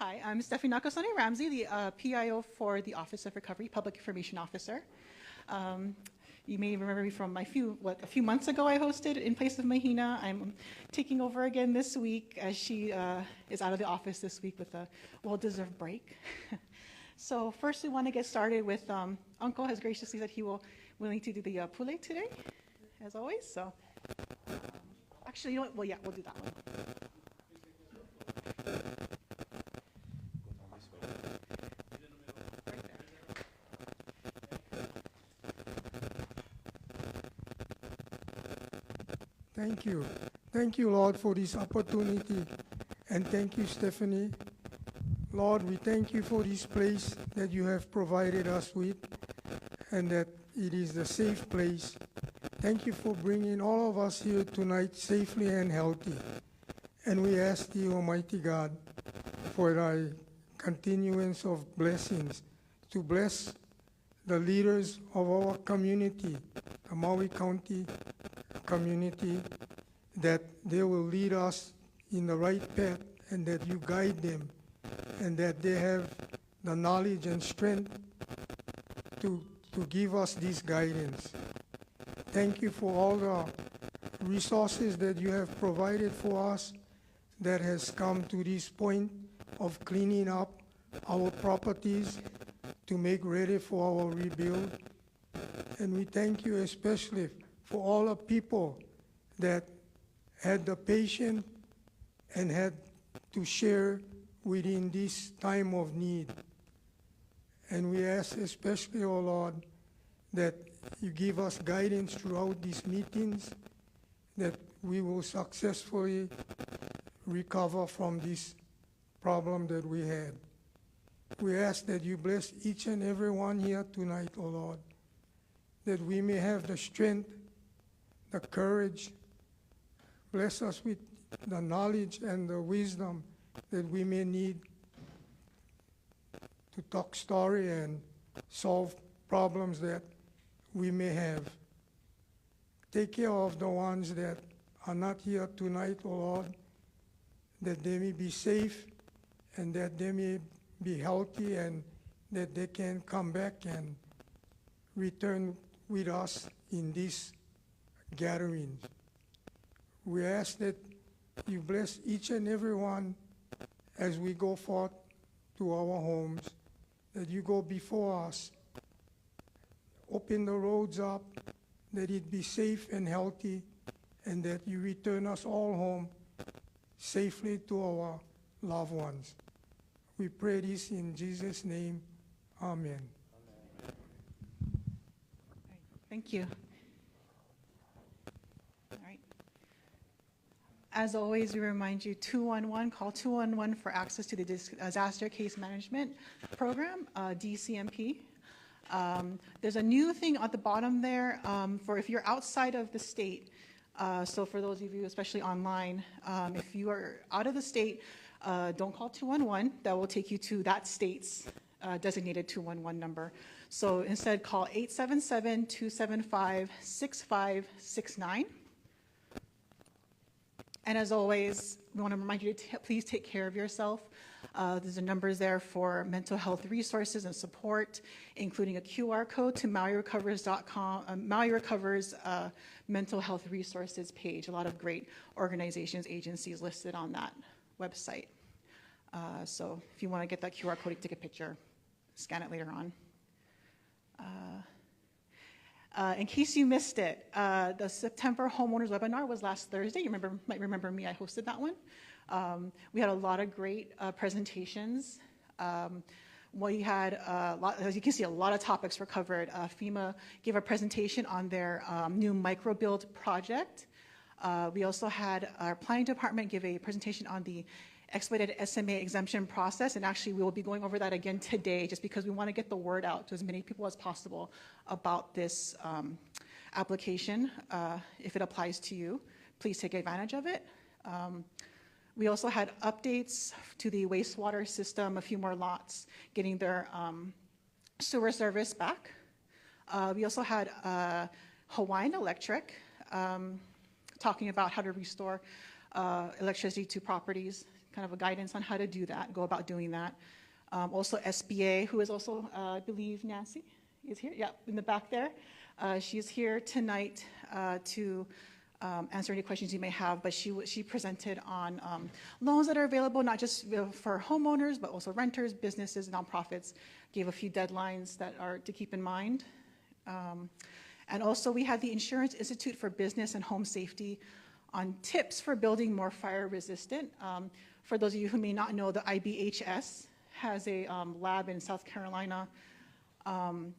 Hi, I'm Stephanie Nakasone Ramsey, the PIO for the Office of Recovery, Public Information Officer. You may remember me from a few months ago I hosted in place of Mahina. I'm taking over again this week as she is out of the office this week with a well-deserved break. So first we want to get started with Uncle has graciously said he will willing to do the pule today, as always. So actually, you know what? Well, yeah, we'll do that one. Thank you. Thank you, Lord, for this opportunity. And thank you, Stephanie. Lord, we thank you for this place that you have provided us with and that it is a safe place. Thank you for bringing all of us here tonight safely and healthy. And we ask the Almighty God for thy continuance of blessings to bless the leaders of our community, the Maui County community, that they will lead us in the right path and that you guide them and that they have the knowledge and strength to give us this guidance. Thank you for all the resources that you have provided for us that has come to this point of cleaning up our properties to make ready for our rebuild. And we thank you especially for all the people that had the patience and had to share within this time of need. And we ask especially, oh Lord, that you give us guidance throughout these meetings, that we will successfully recover from this problem that we had. We ask that you bless each and every one here tonight, oh Lord, that we may have the strength, the courage. Bless us with the knowledge and the wisdom that we may need to talk story and solve problems that we may have. Take care of the ones that are not here tonight, oh Lord, that they may be safe and that they may be healthy and that they can come back and return with us in these gatherings. We ask that you bless each and every one as we go forth to our homes, that you go before us, open the roads up, that it be safe and healthy, and that you return us all home safely to our loved ones. We pray this in Jesus' name. Amen. Thank you. All right. As always, we remind you, 211, call 211 for access to the Disaster Case Management Program, DCMP. There's a new thing at the bottom there for if you're outside of the state. So for those of you, especially online, if you are out of the state, don't call 211. That will take you to that state's designated 211 number. So instead, call 877-275-6569. And as always, we want to remind you to please take care of yourself. There's numbers there for mental health resources and support, including a QR code to MauiRecovers.com, Maui Recovers mental health resources page. A lot of great organizations, agencies listed on that website. So if you want to get that QR code, take a picture, scan it later on. In case you missed it, the September homeowners webinar was last Thursday. You might remember me, I hosted that one. We had a lot of great presentations. We had, as you can see, a lot of topics were covered. FEMA gave a presentation on their new microbuild project. We also had our planning department give a presentation on the expedited SMA exemption process, and actually we will be going over that again today just because we want to get the word out to as many people as possible about this application. If it applies to you, please take advantage of it. We also had updates to the wastewater system, a few more lots getting their sewer service back. We also had Hawaiian Electric talking about how to restore electricity to properties kind of a guidance on how to do that, go about doing that. Also SBA, who is also, I believe Nancy is here, yeah, in the back there. She's here tonight to answer any questions you may have, but she presented on loans that are available, not just for homeowners, but also renters, businesses, nonprofits, gave a few deadlines that are to keep in mind. And also we had the Insurance Institute for Business and Home Safety on tips for building more fire resistant. For those of you who may not know, the IBHS has a lab in South Carolina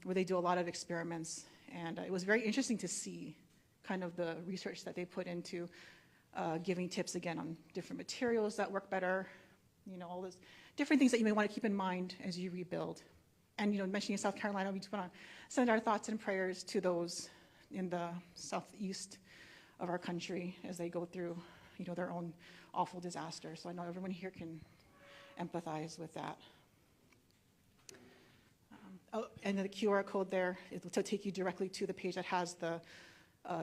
where they do a lot of experiments. And it was very interesting to see kind of the research that they put into giving tips again on different materials that work better, all those different things that you may want to keep in mind as you rebuild. And mentioning South Carolina, we just want to send our thoughts and prayers to those in the southeast of our country as they go through, their own awful disaster. So I know everyone here can empathize with that. And the QR code there is to take you directly to the page that has the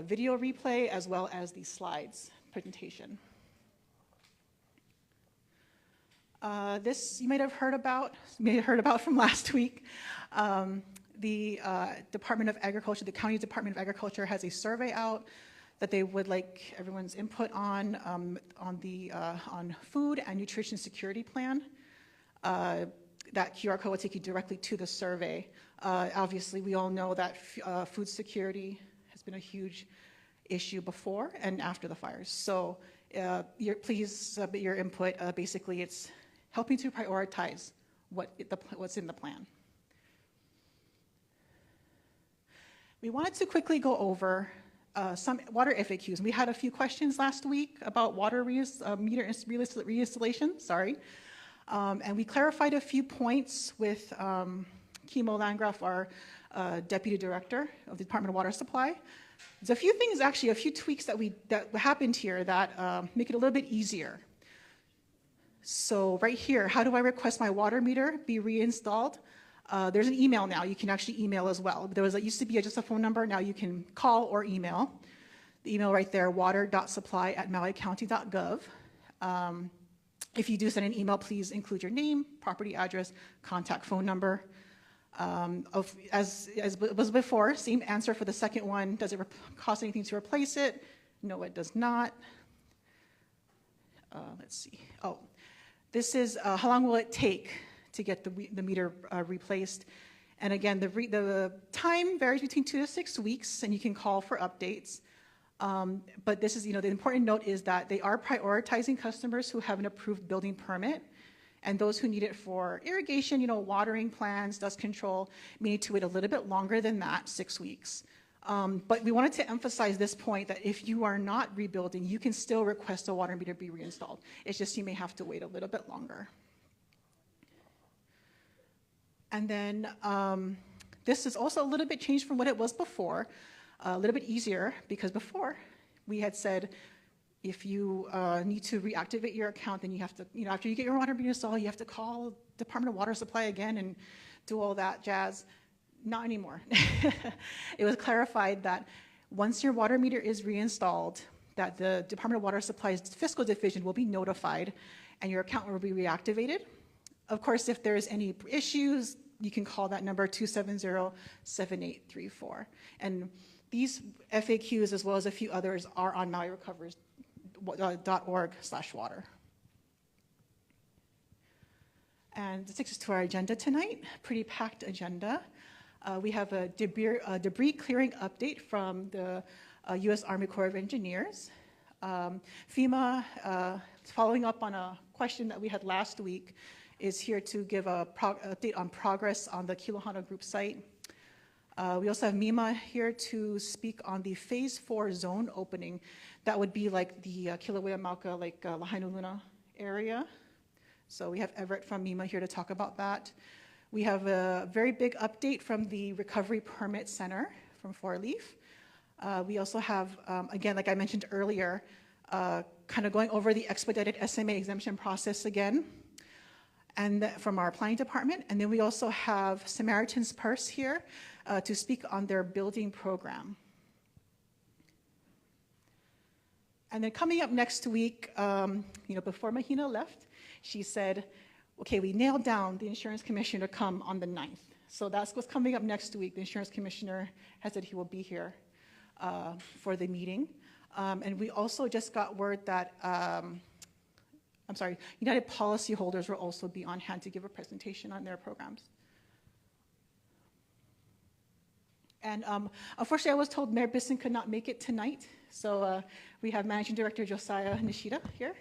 video replay as well as the slides presentation. This you may have heard about from last week. The Department of Agriculture, the County Department of Agriculture has a survey out that they would like everyone's input on food and nutrition security plan. That QR code will take you directly to the survey. Obviously, we all know that food security has been a huge issue before and after the fires. So please submit your input. Basically, it's helping to prioritize what's in the plan. We wanted to quickly go over some water FAQs. We had a few questions last week about water meter reinstallation, and we clarified a few points with Kimo Landgraf, our Deputy Director of the Department of Water Supply. There's a few things, actually, a few tweaks that happened here that make it a little bit easier. So right here, how do I request my water meter be reinstalled? There's an email now. You can actually email as well. It used to be just a phone number. Now you can call or email. The email right there, water.supply@mauicounty.gov. If you do send an email, please include your name, property address, contact phone number. As was before, same answer for the second one. Does it cost anything to replace it? No, it does not. Let's see. Oh, this is how long will it take to get the meter replaced? And again, the time varies between 2 to 6 weeks, and you can call for updates. But this is, the important note is that they are prioritizing customers who have an approved building permit, and those who need it for irrigation, watering plans, dust control, may need to wait a little bit longer than that, 6 weeks. But we wanted to emphasize this point that if you are not rebuilding, you can still request a water meter be reinstalled. It's just you may have to wait a little bit longer. And then this is also a little bit changed from what it was before, a little bit easier, because before we had said if you need to reactivate your account, then you have to, after you get your water meter installed, you have to call Department of Water Supply again and do all that jazz. Not anymore. It was clarified that once your water meter is reinstalled, that the Department of Water Supply's fiscal division will be notified and your account will be reactivated. Of course, if there's any issues, you can call that number 270-7834. And these FAQs, as well as a few others, are on mauirecovers.org/water. And this takes us to our agenda tonight, pretty packed agenda. We have a debris clearing update from the U.S. Army Corps of Engineers. FEMA, following up on a question that we had last week, is here to give an update on progress on the Kilohana Group site. We also have MEMA here to speak on the Phase 4 zone opening. That would be like the Kilauea, Mauka, Lahaina Luna area. So we have Everett from MEMA here to talk about that. We have a very big update from the Recovery Permit Center from Four Leaf. We also have, again, like I mentioned earlier, kind of going over the expedited SMA exemption process again, and from our planning department. And then we also have Samaritan's Purse here to speak on their building program. And then coming up next week, before Mahina left, she said, okay, we nailed down the insurance commissioner to come on the 9th. So that's what's coming up next week. The insurance commissioner has said he will be here for the meeting. And we also just got word that, United policyholders will also be on hand to give a presentation on their programs. And unfortunately, I was told Mayor Bisson could not make it tonight. So we have Managing Director Josiah Nishida here.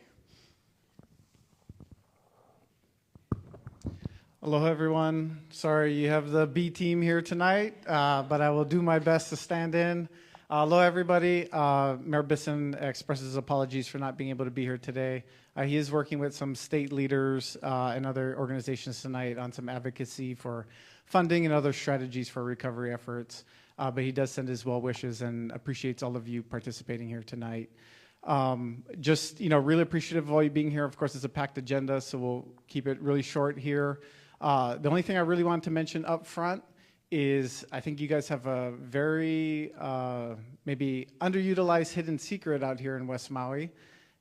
Aloha, everyone. Sorry you have the B team here tonight, but I will do my best to stand in. Aloha, everybody. Mayor Bisson expresses apologies for not being able to be here today. He is working with some state leaders and other organizations tonight on some advocacy for funding and other strategies for recovery efforts. But he does send his well wishes and appreciates all of you participating here tonight. Just, really appreciative of all you being here. Of course, it's a packed agenda, so we'll keep it really short here. The only thing I really wanted to mention up front is I think you guys have a very maybe underutilized hidden secret out here in West Maui.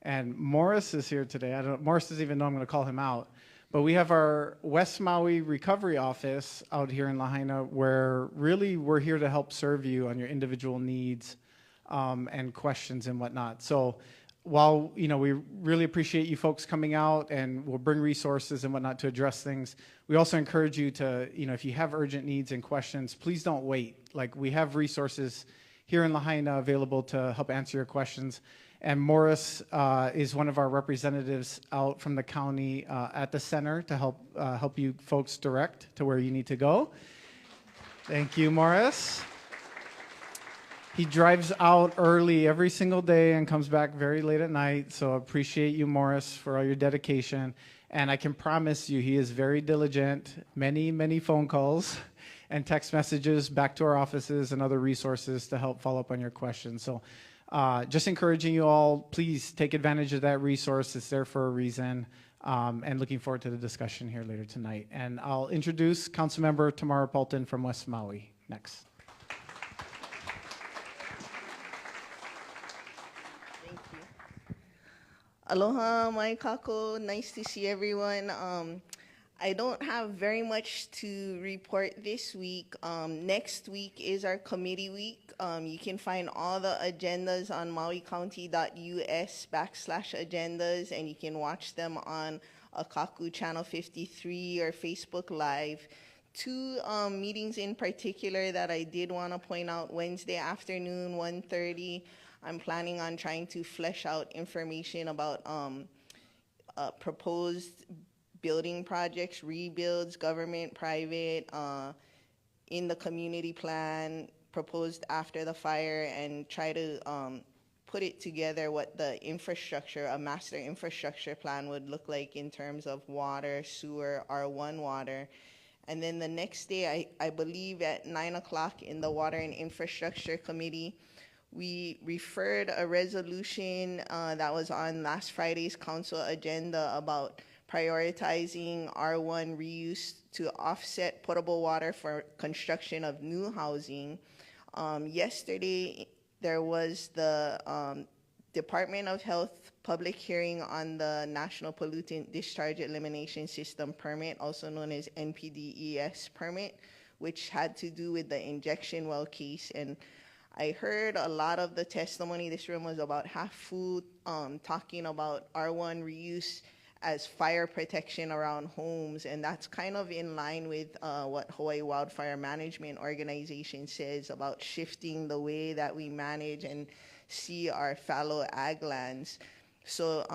And Morris is here today. Morris doesn't even know I'm going to call him out. But we have our West Maui Recovery Office out here in Lahaina where really we're here to help serve you on your individual needs and questions and whatnot. So while we really appreciate you folks coming out and we'll bring resources and whatnot to address things, we also encourage you to, if you have urgent needs and questions, please don't wait. Like, we have resources here in Lahaina available to help answer your questions. And Morris is one of our representatives out from the county at the center to help you folks direct to where you need to go. Thank you, Morris. He drives out early every single day and comes back very late at night. So appreciate you, Morris, for all your dedication. And I can promise you he is very diligent. Many, many phone calls and text messages back to our offices and other resources to help follow up on your questions. So just encouraging you all, please take advantage of that resource. It's there for a reason. And looking forward to the discussion here later tonight. And I'll introduce Councilmember Tamara Paulton from West Maui next. Aloha, mai kako. Nice to see everyone. I don't have very much to report this week. Next week is our committee week. You can find all the agendas on mauicounty.us/agendas, and you can watch them on Akaku Channel 53 or Facebook Live. Two meetings in particular that I did want to point out: Wednesday afternoon, 1:30. I'm planning on trying to flesh out information about proposed building projects, rebuilds, government, private, in the community plan proposed after the fire, and try to put it together what the infrastructure, a master infrastructure plan would look like in terms of water, sewer, R1 water. And then the next day, I believe at 9 o'clock in the Water and Infrastructure Committee, we referred a resolution that was on last Friday's council agenda about prioritizing R1 reuse to offset potable water for construction of new housing. Yesterday, there was the Department of Health public hearing on the National Pollutant Discharge Elimination System permit, also known as NPDES permit, which had to do with the injection well case. And I heard a lot of the testimony. This room was about half full, talking about R1 reuse as fire protection around homes, and that's kind of in line with what Hawaii Wildfire Management Organization says about shifting the way that we manage and see our fallow ag lands. So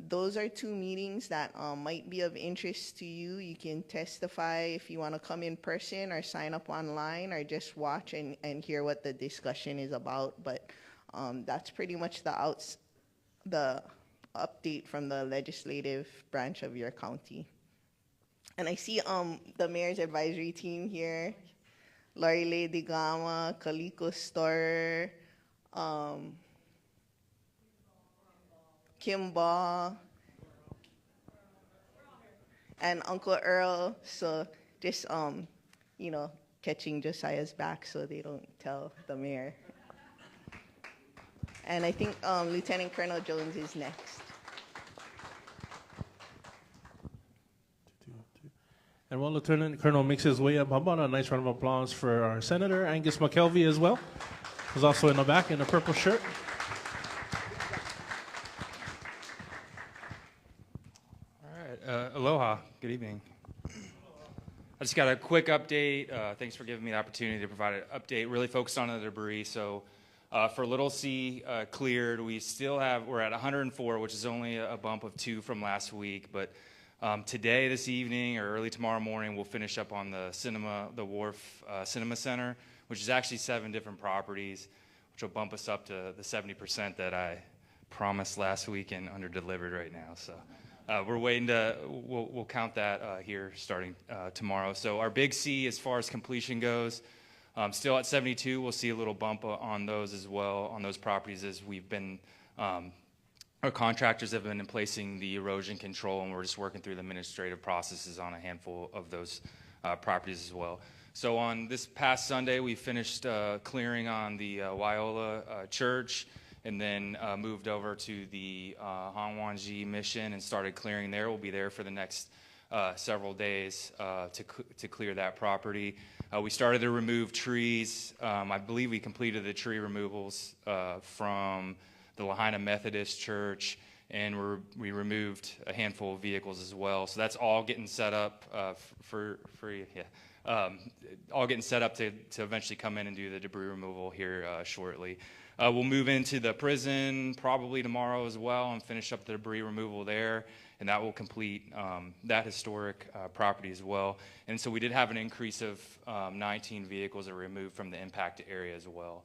those are two meetings that might be of interest to you. You can testify if you want to come in person or sign up online or just watch and hear what the discussion is about. But that's pretty much the update from the legislative branch of your county. And I see the mayor's advisory team here: Lorile Digama, Kaliko Storer, Kim Baugh, and Uncle Earl. So just catching Josiah's back so they don't tell the mayor. And I think Lieutenant Colonel Jones is next. And while Lieutenant Colonel makes his way up, how about a nice round of applause for our Senator Angus McKelvey as well, who's also in the back in a purple shirt. All right, aloha, good evening. I just got a quick update. Thanks for giving me the opportunity to provide an update, really focused on the debris. So for Little C cleared, we're at 104, which is only a bump of 2 from last week, but today, this evening, or early tomorrow morning, we'll finish up on the Wharf Cinema Center, which is actually 7 different properties, which will bump us up to the 70% that I promised last week and under-delivered right now. So we're waiting we'll count that here starting tomorrow. So our big C, as far as completion goes, still at 72. We'll see a little bump on those as well, on those properties, as we've been our contractors have been in placing the erosion control, and we're just working through the administrative processes on a handful of those properties as well. So on this past Sunday, we finished clearing on the Waiоla Church, and then moved over to the Hanwanji Mission and started clearing there. We'll be there for the next several days to clear that property. We started to remove trees. I believe we completed the tree removals from the Lahaina Methodist Church, and we removed a handful of vehicles as well. So that's all getting set up all getting set up to eventually come in and do the debris removal here shortly. We'll move into the prison probably tomorrow as well and finish up the debris removal there, and that will complete that historic property as well. And so we did have an increase of 19 vehicles that were removed from the impacted area as well.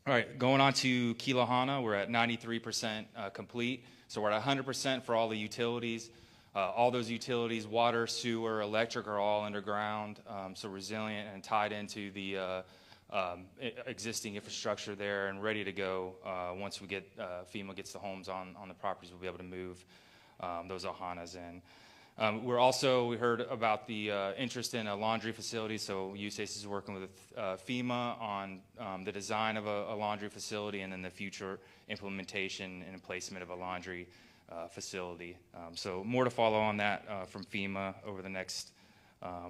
All right, going on to Kilahana, we're at 93% complete. So we're at 100% for all the utilities. All those utilities, water, sewer, electric, are all underground, so resilient and tied into the existing infrastructure there and ready to go. Once we get FEMA gets the homes on the properties, we'll be able to move those Ahanas in. We heard about the interest in a laundry facility, so USACE is working with FEMA on the design of a laundry facility and then the future implementation and placement of a laundry facility. So more to follow on that from FEMA over the next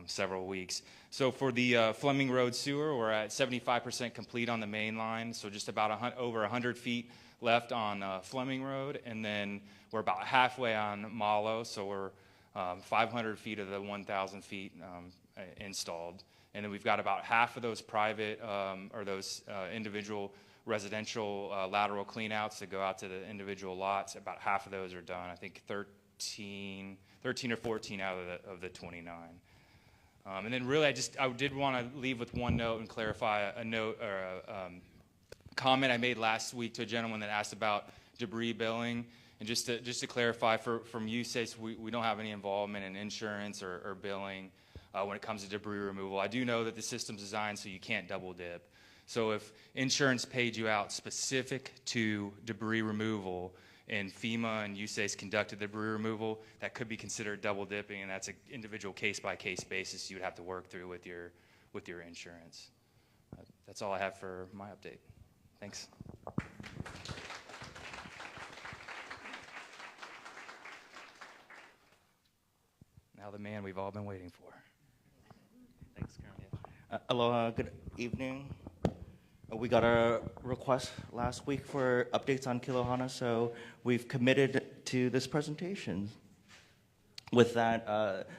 several weeks. So for the Fleming Road sewer, we're at 75% complete on the main line, so just about over 100 feet left on Fleming Road, and then we're about halfway on Malo, so we're 500 feet of the 1,000 feet installed. And then we've got about half of those private or those individual residential lateral cleanouts that go out to the individual lots. About half of those are done. I think 13 or 14 out of the 29. And then really I did want to leave with one note and clarify a note or a comment I made last week to a gentleman that asked about debris billing. And just to clarify, from USACE, we don't have any involvement in insurance or billing when it comes to debris removal. I do know that the system's designed so you can't double dip. So if insurance paid you out specific to debris removal and FEMA and USACE conducted debris removal, that could be considered double dipping, and that's an individual case-by-case basis you would have to work through with your insurance. That's all I have for my update. Thanks. Now the man we've all been waiting for. Thanks, Colonel. Aloha, good evening. We got a request last week for updates on Kilahana, so we've committed to this presentation. With that,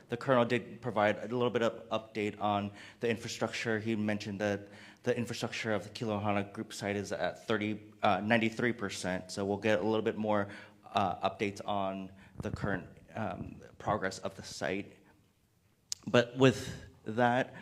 the Colonel did provide a little bit of update on the infrastructure. He mentioned that the infrastructure of the Kilahana group site is at 93%, so we'll get a little bit more updates on the current progress of the site. But with that,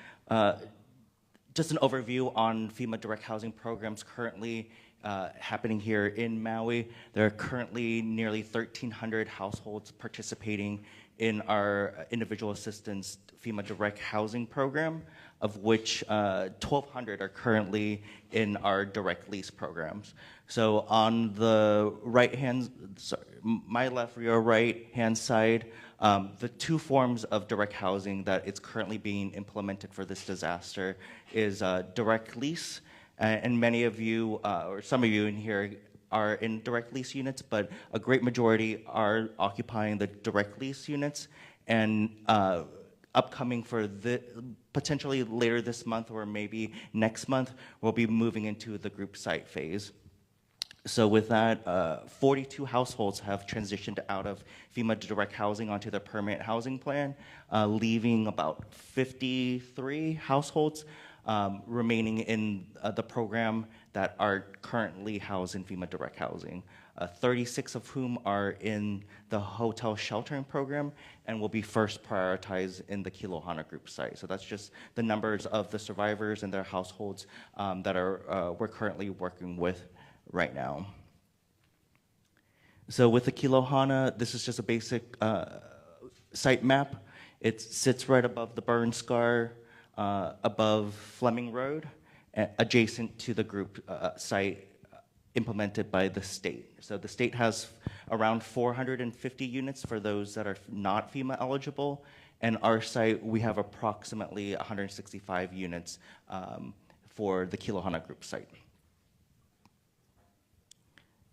just an overview on FEMA direct housing programs currently happening here in Maui. There are currently nearly 1,300 households participating in our individual assistance FEMA direct housing program, of which 1,200 are currently in our direct lease programs. So on the my left or your right hand side, the two forms of direct housing that is currently being implemented for this disaster is direct lease, and many of you, or some of you in here, are in direct lease units, but a great majority are occupying the direct lease units. And upcoming for potentially later this month or maybe next month, we'll be moving into the group site phase. So with that, 42 households have transitioned out of FEMA direct housing onto the permanent housing plan, leaving about 53 households remaining in the program that are currently housed in FEMA direct housing. 36 of whom are in the hotel sheltering program and will be first prioritized in the Kilohana group site. So that's just the numbers of the survivors and their households that we're currently working with right now. So with the Kilohana, this is just a basic site map. It sits right above the burn scar, above Fleming Road, adjacent to the group site implemented by the state. So the state has around 450 units for those that are not FEMA eligible, and our site, we have approximately 165 units for the Kilohana group site.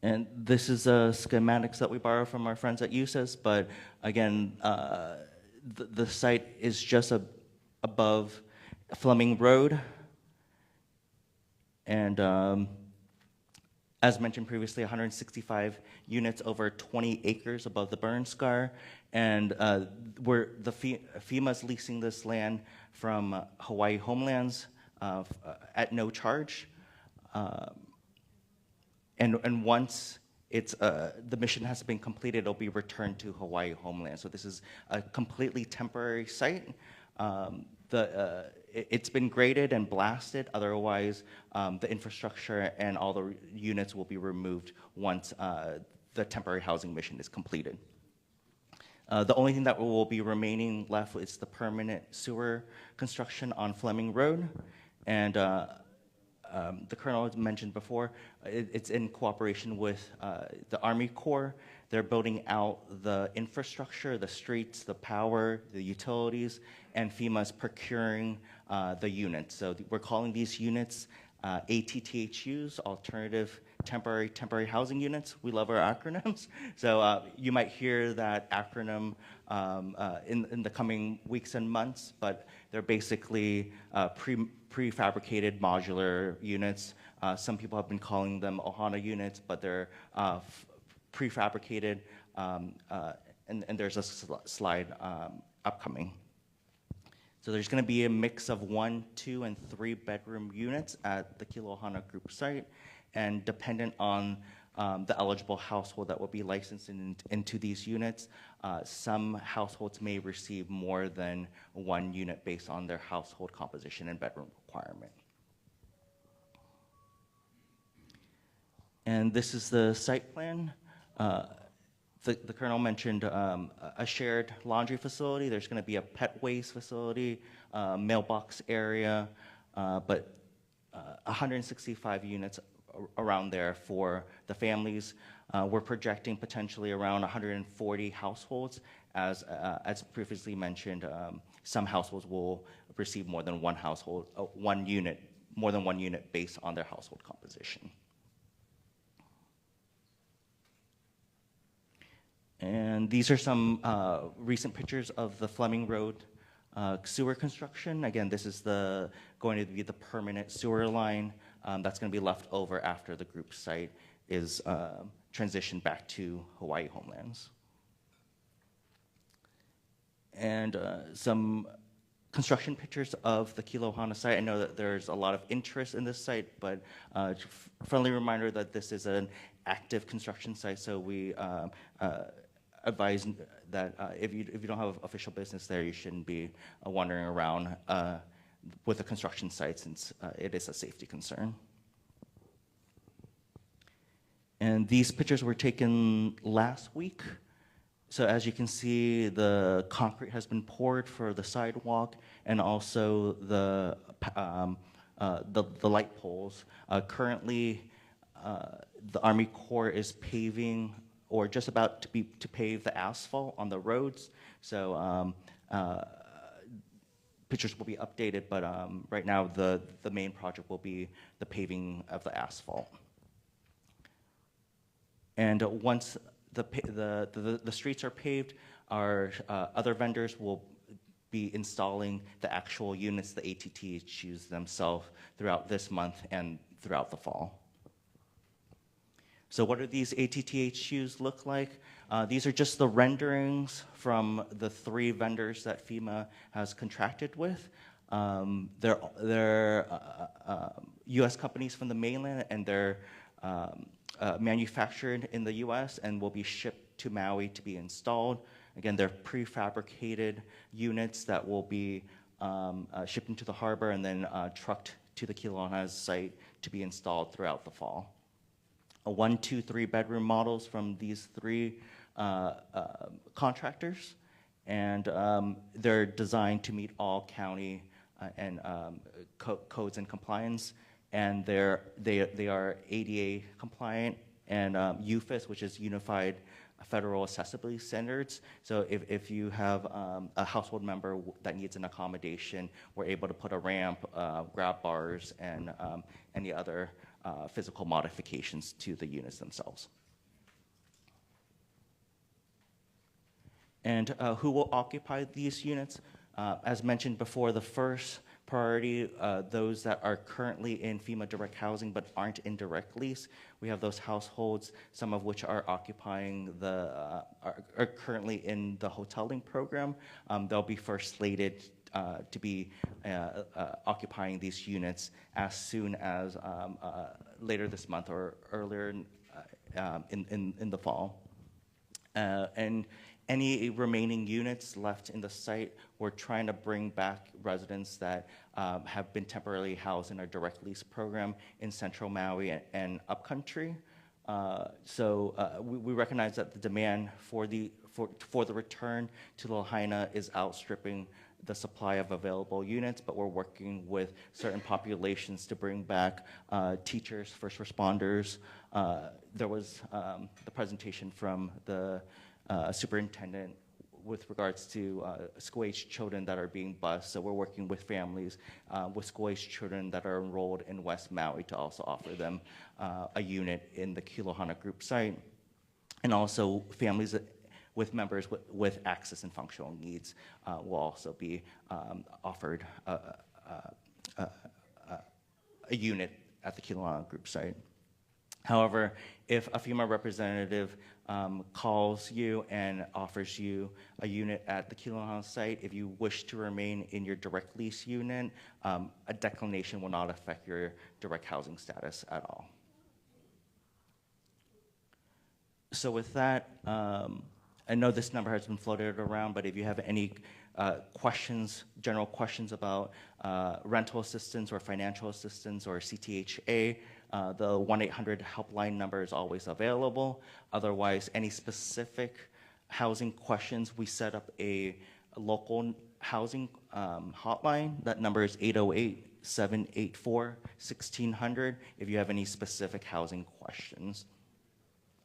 And this is schematics that we borrow from our friends at USIS, but again, the site is just above Fleming Road. And as mentioned previously, 165 units over 20 acres above the burn scar. And FEMA's leasing this land from Hawaii Homelands at no charge. And once the mission has been completed, it'll be returned to Hawaii Homeland. So this is a completely temporary site. It's been graded and blasted. Otherwise, the infrastructure and all the units will be removed once the temporary housing mission is completed. The only thing that will be remaining left is the permanent sewer construction on Fleming Road. And the Colonel has mentioned before, it's in cooperation with the Army Corps. They're building out the infrastructure, the streets, the power, the utilities, and FEMA's procuring the units. So we're calling these units ATTHUs, Alternative Temporary Housing Units. We love our acronyms. So you might hear that acronym in the coming weeks and months, but they're basically prefabricated modular units. Some people have been calling them Ohana units, but they're prefabricated, and there's a slide upcoming. So there's going to be a mix of 1, 2, and 3 bedroom units at the Kilohana group site, and dependent on the eligible household that will be licensed into these units, some households may receive more than 1 unit based on their household composition and bedroom requirement. And this is the site plan. The Colonel mentioned a shared laundry facility. There's going to be a pet waste facility, mailbox area, but 165 units around there for the families. We're projecting potentially around 140 households. As previously mentioned, some households will receive more than one unit based on their household composition. And these are some recent pictures of the Fleming Road sewer construction. Again, this is going to be the permanent sewer line that's going to be left over after the group site is transitioned back to Hawaii Homelands. And some construction pictures of the Kilohana site. I know that there's a lot of interest in this site, but friendly reminder that this is an active construction site, so we advise that if you don't have official business there, you shouldn't be wandering around with a construction site, since it is a safety concern. And these pictures were taken last week. So as you can see, the concrete has been poured for the sidewalk, and also the light poles. Currently, the Army Corps is paving, or just about to pave the asphalt on the roads. So pictures will be updated, but right now the main project will be the paving of the asphalt. And once the streets are paved, our other vendors will be installing the actual units, the ATTHUs themselves, throughout this month and throughout the fall. So what do these ATTHUs look like? These are just the renderings from the 3 vendors that FEMA has contracted with. They're U.S. companies from the mainland, and they're manufactured in the U.S. and will be shipped to Maui to be installed. Again, they're prefabricated units that will be shipped into the harbor and then trucked to the Kilohana site to be installed throughout the fall. 1, 2, 3 bedroom models from these 3 contractors, and they're designed to meet all county and codes and compliance, and they are ADA compliant and UFIS, which is Unified Federal Accessibility Standards. So if you have a household member that needs an accommodation, we're able to put a ramp, grab bars, and any other physical modifications to the units themselves. And who will occupy these units? As mentioned before, the first priority, those that are currently in FEMA direct housing but aren't in direct lease. We have those households, some of which are occupying are currently in the hoteling program. They'll be first slated to be occupying these units as soon as later this month or earlier in the fall. And any remaining units left in the site, we're trying to bring back residents that have been temporarily housed in our direct lease program in Central Maui and Upcountry. So we recognize that the demand for the return to Lahaina is outstripping the supply of available units, but we're working with certain populations to bring back teachers, first responders. There was the presentation from the superintendent with regards to school-age children that are being bused. So we're working with families with school-age children that are enrolled in West Maui to also offer them a unit in the Kilohana group site. And also families with members with access and functional needs will also be offered a unit at the Kilohana group site. However, if a FEMA representative calls you and offers you a unit at the Kilohana site, if you wish to remain in your direct lease unit, a declination will not affect your direct housing status at all. So with that, I know this number has been floated around, but if you have any questions, general questions about rental assistance or financial assistance or CTHA, the 1-800 helpline number is always available. Otherwise, any specific housing questions, we set up a local housing hotline. That number is 808-784-1600 if you have any specific housing questions.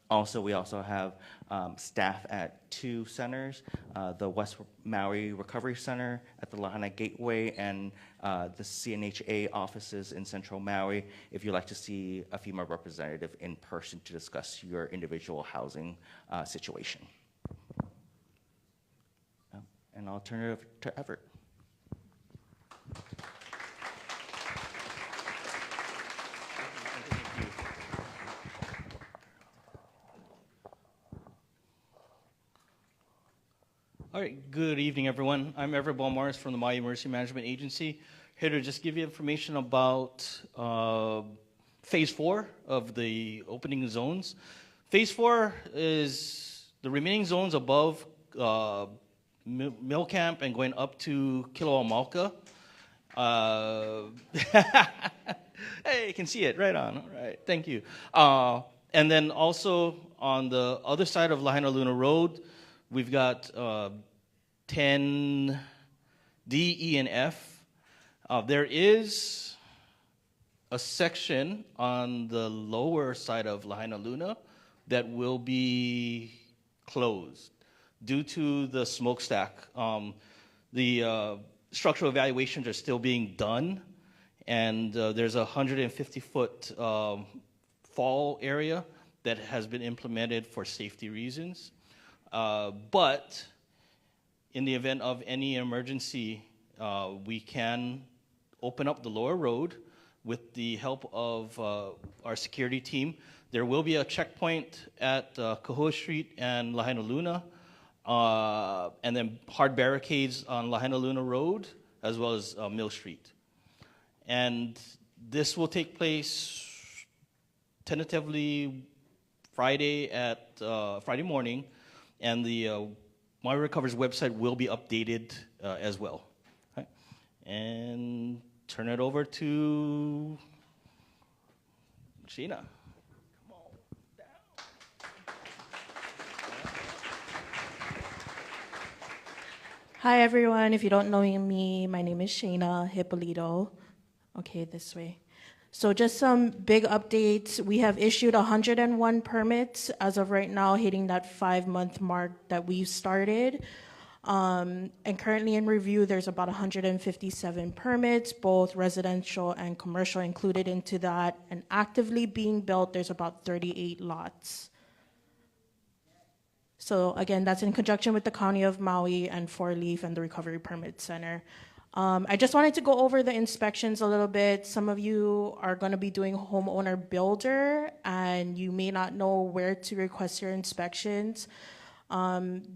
Also, we also have staff at 2 centers, the West Maui Recovery Center at the Lahaina Gateway and the CNHA offices in Central Maui if you'd like to see a FEMA representative in person to discuss your individual housing situation. And I'll turn it over to Everett. All right, good evening, everyone. I'm Everett Balmaris from the Maui Emergency Management Agency, here to just give you information about Phase 4 of the opening zones. Phase 4 is the remaining zones above Mill Camp and going up to Kiloamalka. Hey, you can see it, right on, all right, thank you. And then also on the other side of Lahaina Luna Road, we've got 10 D, E, and F. There is a section on the lower side of Lahaina Luna that will be closed due to the smokestack. The structural evaluations are still being done, and there's a 150-foot fall area that has been implemented for safety reasons. But in the event of any emergency, we can open up the lower road with the help of our security team. There will be a checkpoint at Kahoa Street and Lahaina Luna, and then hard barricades on Lahaina Luna Road, as well as Mill Street. And this will take place tentatively Friday morning, and the Maui Recovers website will be updated as well. Okay. And turn it over to Sheena. Come on down. Hi everyone, if you don't know me, my name is Shayna Hippolito. Okay, this way. So just some big updates. We have issued 101 permits as of right now, hitting that 5-month mark that we've started. And currently in review, there's about 157 permits, both residential and commercial included into that. And actively being built, there's about 38 lots. So again, that's in conjunction with the County of Maui and 4-Leaf and the Recovery Permit Center. I just wanted to go over the inspections a little bit. Some of you are going to be doing homeowner builder, and you may not know where to request your inspections.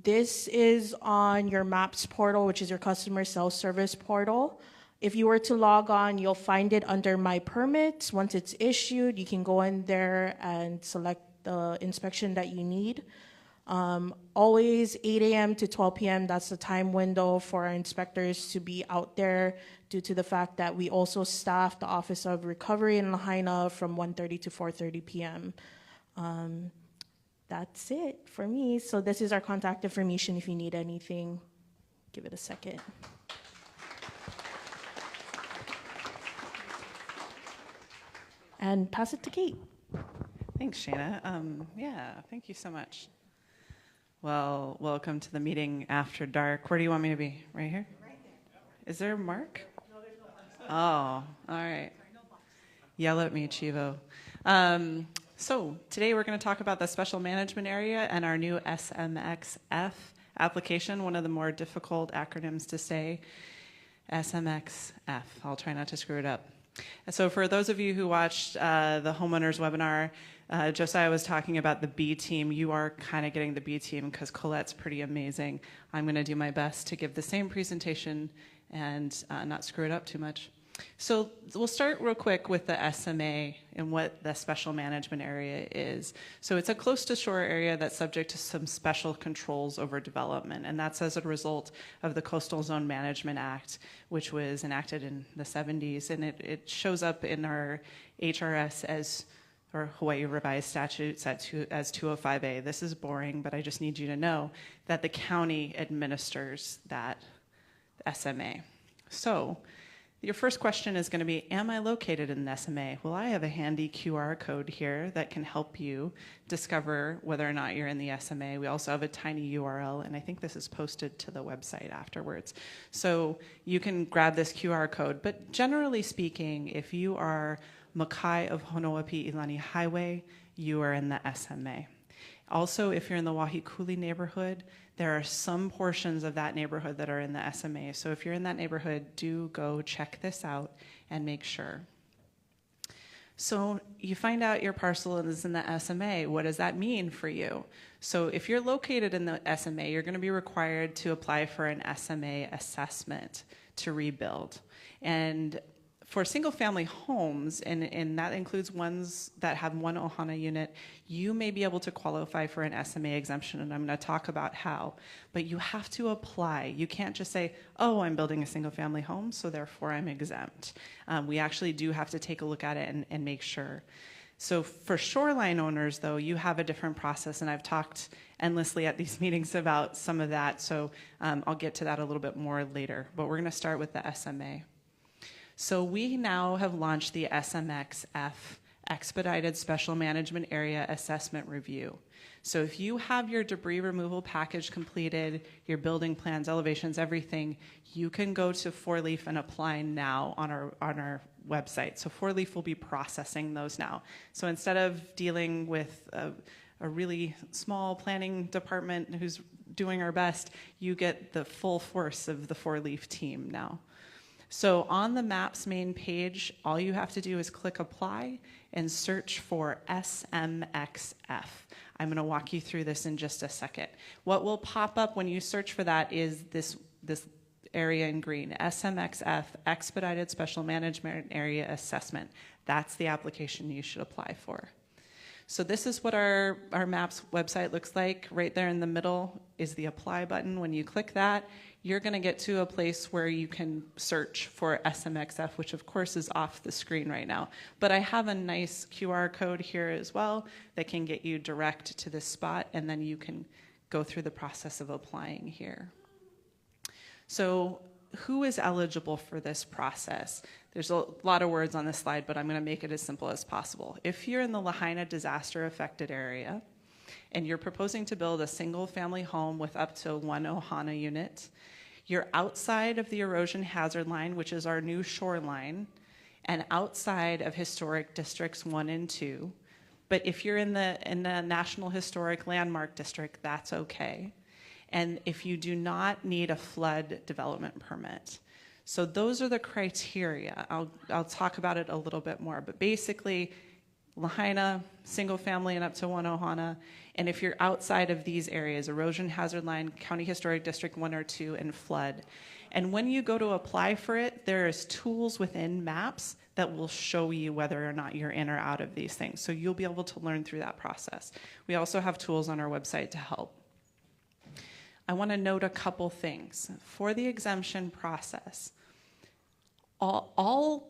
This is on your MAPS portal, which is your customer self-service portal. If you were to log on, you'll find it under My Permits. Once it's issued, you can go in there and select the inspection that you need. Always 8 a.m. to 12 p.m., that's the time window for our inspectors to be out there, due to the fact that we also staff the Office of Recovery in Lahaina from 1:30 to 4:30 p.m. That's it for me. So this is our contact information if you need anything. Give it a second. And pass it to Kate. Thanks, Shayna. Yeah, thank you so much. Well, welcome to the meeting after dark. Where do you want me to be? Right here? Right there. Is there a mark? No, there's no mark. Oh, all right. Yell at me, Chivo. So today we're going to talk about the special management area and our new SMXF application, one of the more difficult acronyms to say, SMXF. I'll try not to screw it up. So for those of you who watched the homeowners webinar, Josiah was talking about the B team. You are kind of getting the B team because Colette's pretty amazing. I'm going to do my best to give the same presentation and not screw it up too much. So we'll start real quick with the SMA and what the special management area is. So it's a close to shore area that's subject to some special controls over development, and that's as a result of the Coastal Zone Management Act, which was enacted in the 70s, and it shows up in our HRS as, or Hawaii Revised Statutes as 205A. This is boring, but I just need you to know that the county administers that SMA. So your first question is going to be, am I located in an SMA? Well, I have a handy QR code here that can help you discover whether or not you're in the SMA. We also have a tiny URL, and I think this is posted to the website afterwards. So you can grab this QR code, but generally speaking, if you are Makai of Honoapi Ilani Highway, you are in the SMA. Also, if you're in the Wahikuli neighborhood, there are some portions of that neighborhood that are in the SMA. So if you're in that neighborhood, do go check this out and make sure. So you find out your parcel is in the SMA. What does that mean for you? So if you're located in the SMA, you're going to be required to apply for an SMA assessment to rebuild. And for single-family homes, and that includes ones that have one ohana unit, you may be able to qualify for an SMA exemption, and I'm going to talk about how. But you have to apply. You can't just say, oh, I'm building a single-family home, so therefore I'm exempt. We actually do have to take a look at it and make sure. So for shoreline owners, though, you have a different process, and I've talked endlessly at these meetings about some of that, so I'll get to that a little bit more later. But we're going to start with the SMA. So we now have launched the SMXF expedited special management area assessment review. So if you have your debris removal package completed, your building plans, elevations, everything, you can go to 4-Leaf and apply now on our website. So 4-Leaf will be processing those now. So instead of dealing with a really small planning department who's doing our best, you get the full force of the 4-Leaf team now. So on the MAPS main page, all you have to do is click apply and search for SMXF. I'm going to walk you through this in just a second. What will pop up when you search for that is this area in green, SMXF, Expedited Special Management Area Assessment. That's the application you should apply for. So this is what our MAPS website looks like. Right there in the middle is the apply button. When you click that, you're going to get to a place where you can search for SMXF, which of course is off the screen right now. But I have a nice QR code here as well that can get you direct to this spot, and then you can go through the process of applying here. So who is eligible for this process? There's a lot of words on this slide, but I'm going to make it as simple as possible. If you're in the Lahaina disaster-affected area and you're proposing to build a single-family home with up to 1 ohana unit, you're outside of the erosion hazard line, which is our new shoreline, and outside of historic districts 1 and 2. But if you're in the National Historic Landmark District, that's okay. And if you do not need a flood development permit. So those are the criteria. I'll talk about it a little bit more, but basically Lahaina, single family and up to 1 ohana, and if you're outside of these areas, erosion hazard line, County Historic District 1 or 2, and flood. And when you go to apply for it, there's tools within MAPS that will show you whether or not you're in or out of these things. So you'll be able to learn through that process. We also have tools on our website to help. I want to note a couple things. For the exemption process, all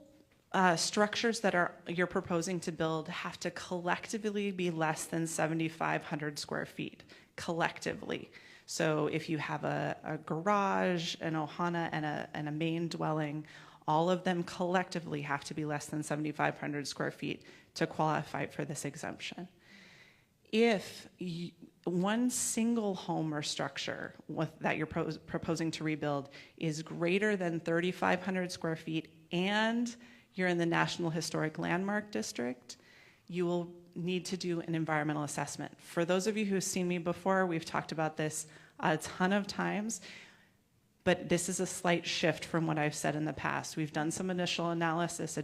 structures that you're proposing to build have to collectively be less than 7,500 square feet, collectively. So if you have a garage, an ohana, and a main dwelling, all of them collectively have to be less than 7,500 square feet to qualify for this exemption. If one single home or structure that you're proposing to rebuild is greater than 3,500 square feet and you're in the National Historic Landmark District, you will need to do an environmental assessment. For those of you who've seen me before, we've talked about this a ton of times, but this is a slight shift from what I've said in the past. We've done some additional analysis,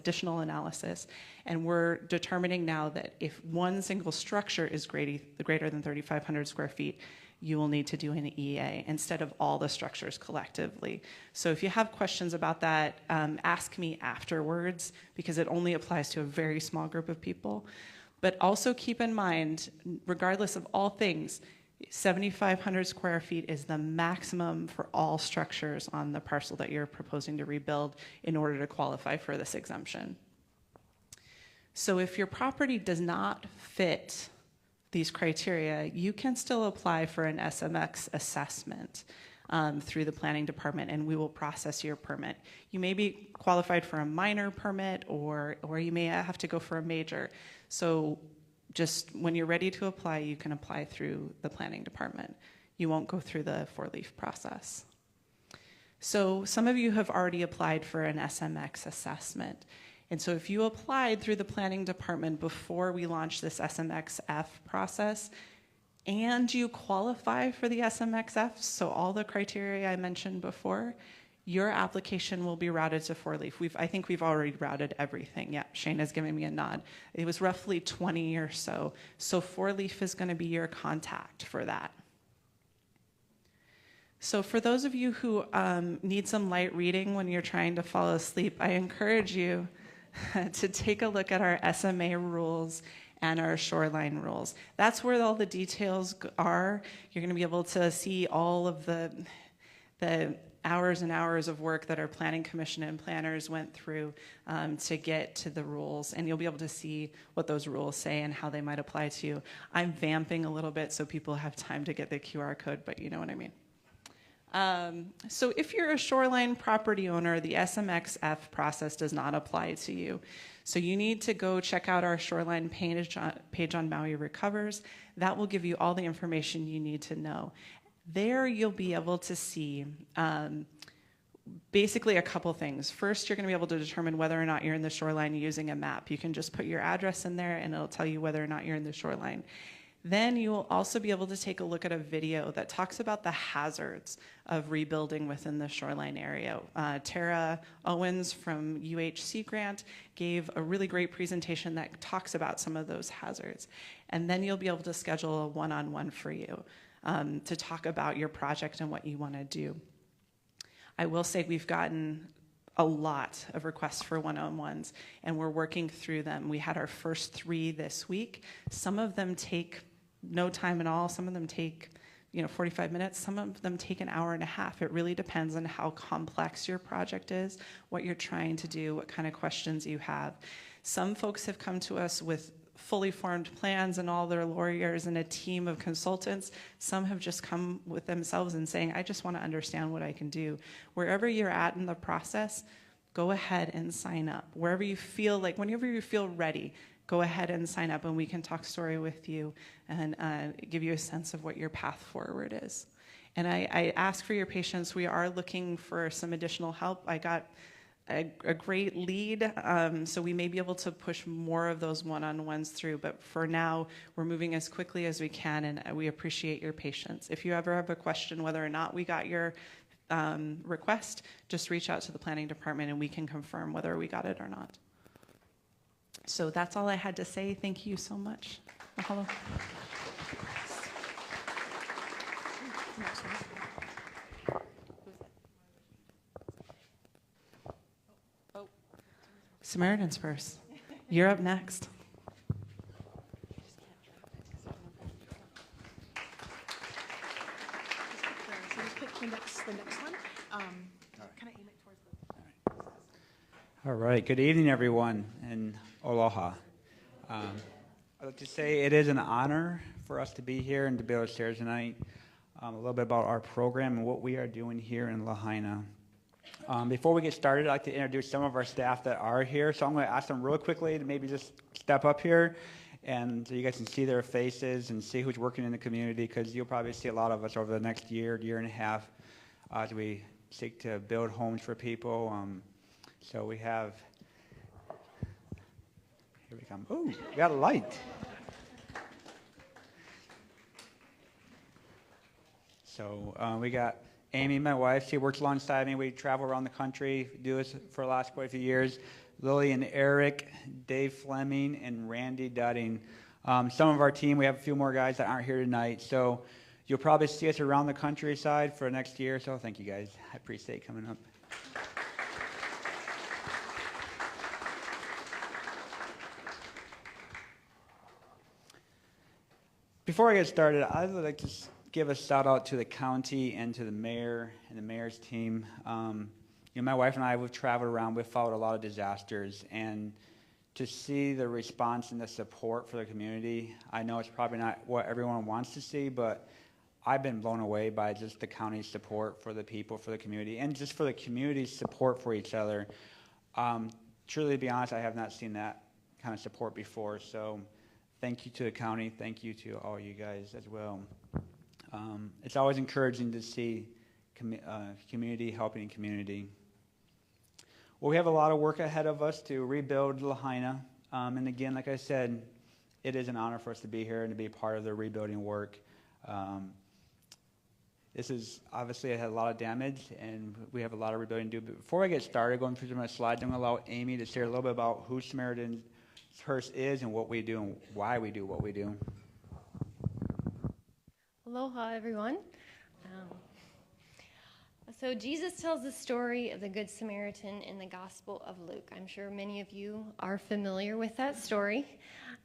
and we're determining now that if one single structure is greater than 3,500 square feet, you will need to do an EA instead of all the structures collectively. So if you have questions about that, ask me afterwards, because it only applies to a very small group of people. But also keep in mind, regardless of all things, 7,500 square feet is the maximum for all structures on the parcel that you're proposing to rebuild in order to qualify for this exemption. So if your property does not fit these criteria, you can still apply for an SMX assessment through the planning department, and we will process your permit. You may be qualified for a minor permit, or you may have to go for a major. So just when you're ready to apply, you can apply through the planning department. You won't go through the 4-Leaf process. So some of you have already applied for an SMX assessment. And so if you applied through the planning department before we launched this SMXF process, and you qualify for the SMXF, so all the criteria I mentioned before, your application will be routed to 4-Leaf. I think we've already routed everything. Yeah, Shayna's giving me a nod. It was roughly 20 or so. So 4-Leaf is going to be your contact for that. So for those of you who need some light reading when you're trying to fall asleep, I encourage you to take a look at our SMA rules and our shoreline rules. That's where all the details are. You're going to be able to see all of the hours and hours of work that our planning commission and planners went through to get to the rules, and you'll be able to see what those rules say and how they might apply to you. I'm vamping a little bit so people have time to get the QR code, but you know what I mean. So if you're a shoreline property owner, the SMXF process does not apply to you. So you need to go check out our shoreline page on Maui Recovers. That will give you all the information you need to know. There you'll be able to see basically a couple things. First, you're going to be able to determine whether or not you're in the shoreline using a map. You can just put your address in there and it'll tell you whether or not you're in the shoreline. Then you will also be able to take a look at a video that talks about the hazards of rebuilding within the shoreline area. Tara Owens from UHC Grant gave a really great presentation that talks about some of those hazards. And then you'll be able to schedule a one-on-one for you to talk about your project and what you want to do. I will say we've gotten a lot of requests for one-on-ones, and we're working through them. We had our first 3 this week. Some of them take no time at all. Some of them take 45 minutes. Some of them take an hour and a half. It really depends on how complex your project is, what you're trying to do, what kind of questions you have. Some folks have come to us with fully formed plans and all their lawyers and a team of consultants. Some have just come with themselves and saying, I just want to understand what I can do. Wherever you're at in the process, go ahead and sign up. Wherever you feel like, whenever you feel ready, go ahead and sign up and we can talk story with you and give you a sense of what your path forward is. And I ask for your patience. We are looking for some additional help. I got a great lead, so we may be able to push more of those one-on-ones through, but for now, we're moving as quickly as we can, and we appreciate your patience. If you ever have a question whether or not we got your request, just reach out to the planning department and we can confirm whether we got it or not. So that's all I had to say. Thank you so much. Mahalo. Samaritan's Purse. You're up next. So just pick the next one. Kind of aim it towards the... All right, good evening, everyone, and aloha. I'd like to say it is an honor for us to be here and to be able to share tonight a little bit about our program and what we are doing here in Lahaina. Before we get started, I'd like to introduce some of our staff that are here. So I'm going to ask them really quickly to maybe just step up here and so you guys can see their faces and see who's working in the community, because you'll probably see a lot of us over the next year and a half as we seek to build homes for people. So we have, here we come. Ooh, we got a light. So we got Amy, my wife. She works alongside me. We travel around the country, do this for the last quite a few years. Lily and Eric, Dave Fleming, and Randy Dudding. Some of our team, we have a few more guys that aren't here tonight. So you'll probably see us around the countryside for next year. So thank you guys. I appreciate coming up. Before I get started, I'd like to give a shout out to the county and to the mayor and the mayor's team. My wife and I, we've traveled around, we've followed a lot of disasters, and to see the response and the support for the community, I know it's probably not what everyone wants to see, but I've been blown away by just the county's support for the people, for the community, and just for the community's support for each other. Truly, to be honest, I have not seen that kind of support before, so thank you to the county, thank you to all you guys as well. It's always encouraging to see community helping community. Well, we have a lot of work ahead of us to rebuild Lahaina. And again, like I said, it is an honor for us to be here and to be part of the rebuilding work. This is obviously, it had a lot of damage, and we have a lot of rebuilding to do. But before I get started going through my slides, I'm going to allow Amy to share a little bit about who Samaritan's Purse is and what we do and why we do what we do. Aloha, everyone. So Jesus tells the story of the Good Samaritan in the Gospel of Luke. I'm sure many of you are familiar with that story.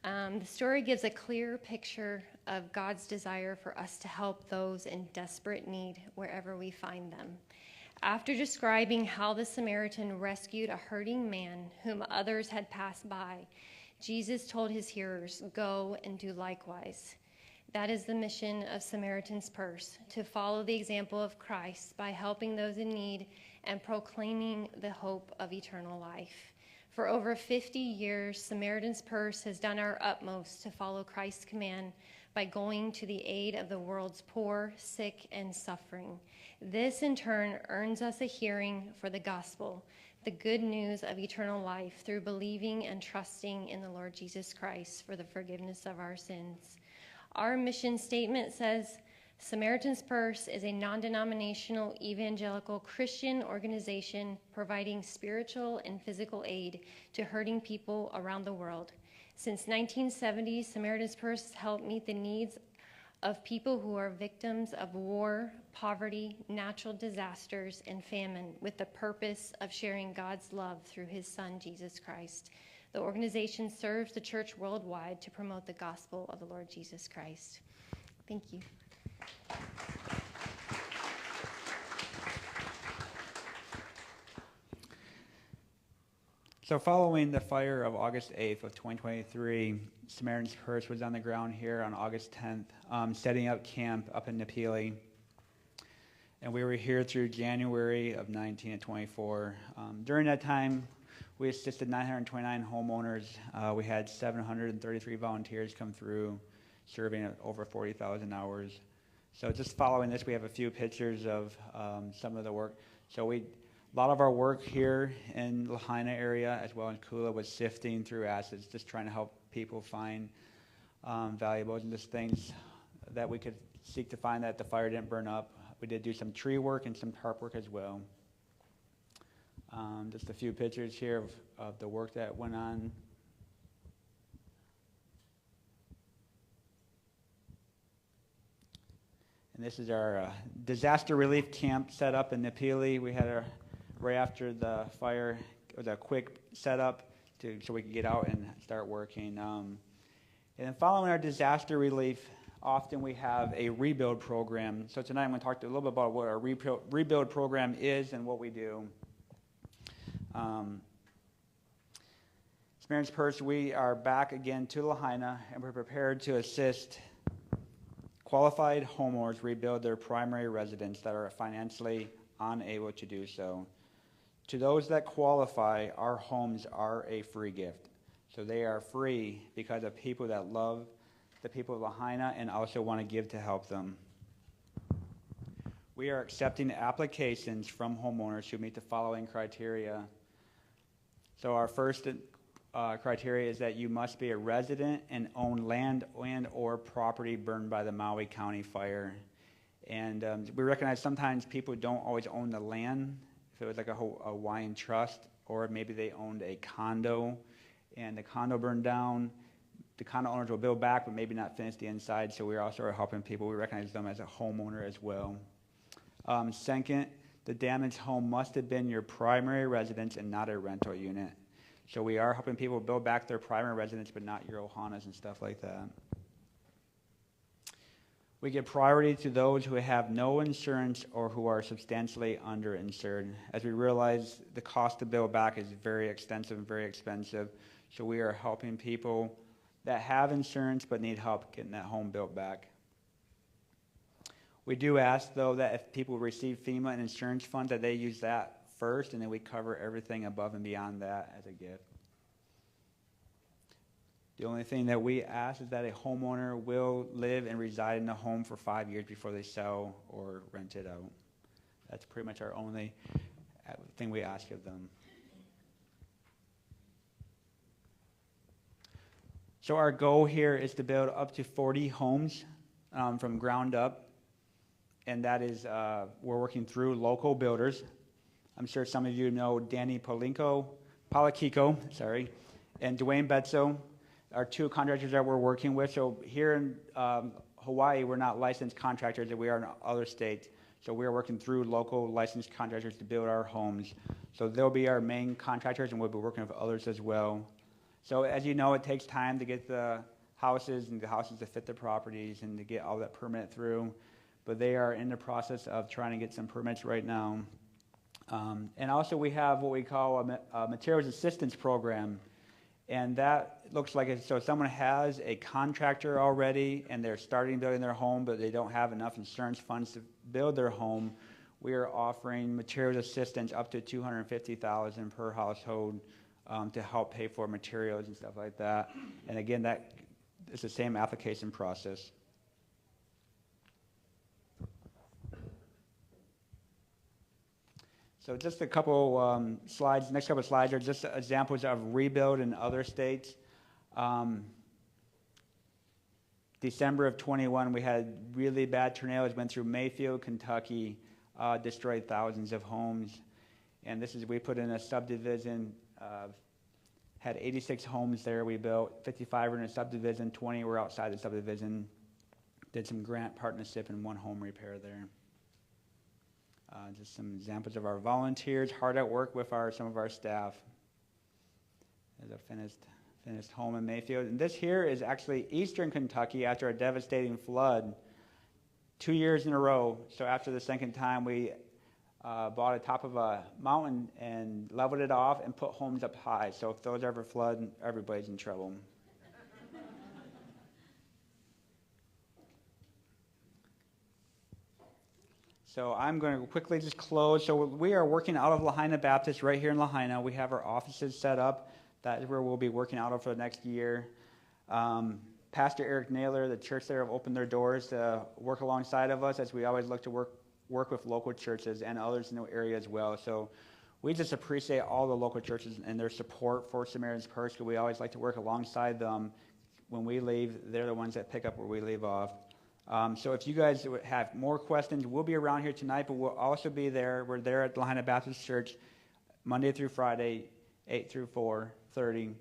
The story gives a clear picture of God's desire for us to help those in desperate need wherever we find them. After describing how the Samaritan rescued a hurting man whom others had passed by, Jesus told his hearers, "Go and do likewise." That is the mission of Samaritan's Purse, to follow the example of Christ by helping those in need and proclaiming the hope of eternal life. For over 50 years, Samaritan's Purse has done our utmost to follow Christ's command by going to the aid of the world's poor, sick, and suffering. This, in turn, earns us a hearing for the gospel, the good news of eternal life through believing and trusting in the Lord Jesus Christ for the forgiveness of our sins. Our mission statement says, Samaritan's Purse is a non-denominational evangelical Christian organization providing spiritual and physical aid to hurting people around the world. Since 1970, Samaritan's Purse has helped meet the needs of people who are victims of war, poverty, natural disasters, and famine with the purpose of sharing God's love through his Son, Jesus Christ. The organization serves the church worldwide to promote the gospel of the Lord Jesus Christ. Thank you. So following the fire of August 8th of 2023, Samaritan's Purse was on the ground here on August 10th, setting up camp up in Napili. And we were here through January of 19 and 24. During that time, we assisted 929 homeowners. We had 733 volunteers come through, serving at over 40,000 hours. So just following this, we have a few pictures of some of the work. So a lot of our work here in Lahaina area, as well as Kula, was sifting through assets, just trying to help people find valuables and just things that we could seek to find that the fire didn't burn up. We did do some tree work and some tarp work as well. Just a few pictures here of the work that went on. And this is our disaster relief camp set up in Napili. We had right after the fire, it was a quick setup so we could get out and start working. And then following our disaster relief, often we have a rebuild program. So tonight I'm going to talk a little bit about what our rebuild program is and what we do. Samaritan's Purse, we are back again to Lahaina, and we're prepared to assist qualified homeowners rebuild their primary residence that are financially unable to do so. To those that qualify, our homes are a free gift. So they are free because of people that love the people of Lahaina and also want to give to help them. We are accepting applications from homeowners who meet the following criteria. So our first criteria is that you must be a resident and own land and or property burned by the Maui County fire. And we recognize sometimes people don't always own the land. If it was like a Hawaiian trust, or maybe they owned a condo and the condo burned down, the condo owners will build back but maybe not finish the inside. So we're also helping people. We recognize them as a homeowner as well. Second, the damaged home must have been your primary residence and not a rental unit. So we are helping people build back their primary residence, but not your ohanas and stuff like that. We give priority to those who have no insurance or who are substantially underinsured, as we realize the cost to build back is very extensive and very expensive. So we are helping people that have insurance but need help getting that home built back. We do ask, though, that if people receive FEMA and insurance funds, that they use that first, and then we cover everything above and beyond that as a gift. The only thing that we ask is that a homeowner will live and reside in the home for 5 years before they sell or rent it out. That's pretty much our only thing we ask of them. So our goal here is to build up to 40 homes from ground up. And that is, we're working through local builders. I'm sure some of you know Danny Polikiko, and Dwayne Betzo are two contractors that we're working with. So here in Hawaii, we're not licensed contractors that we are in other states. So we're working through local licensed contractors to build our homes. So they'll be our main contractors, and we'll be working with others as well. So as you know, it takes time to get the houses and the houses to fit the properties and to get all that permit through. But they are in the process of trying to get some permits right now. And also we have what we call a materials assistance program. And that looks like it. So someone has a contractor already and they're starting building their home, but they don't have enough insurance funds to build their home. We are offering materials assistance up to $250,000 per household to help pay for materials and stuff like that. And again, that is the same application process. So just a couple slides. Next couple slides are just examples of rebuild in other states. December of 21, we had really bad tornadoes went through Mayfield, Kentucky, destroyed thousands of homes. And this is, we put in a subdivision, had 86 homes there we built, 55 were in a subdivision, 20 were outside the subdivision. Did some grant partnership and one home repair there. Just some examples of our volunteers, hard at work with some of our staff. There's a finished home in Mayfield. And this here is actually eastern Kentucky after a devastating flood 2 years in a row. So after the second time, we bought a top of a mountain and leveled it off and put homes up high. So if those ever flood, everybody's in trouble. So I'm going to quickly just close. So we are working out of Lahaina Baptist right here in Lahaina. We have our offices set up. That is where we'll be working out of for the next year. Pastor Eric Naylor, the church there, have opened their doors to work alongside of us as we always look to work with local churches and others in the area as well. So we just appreciate all the local churches and their support for Samaritan's Purse, because we always like to work alongside them. When we leave, they're the ones that pick up where we leave off. So if you guys have more questions, we'll be around here tonight, but we'll also be there. We're there at Lahaina Baptist Church Monday through Friday, 8 through 4:30.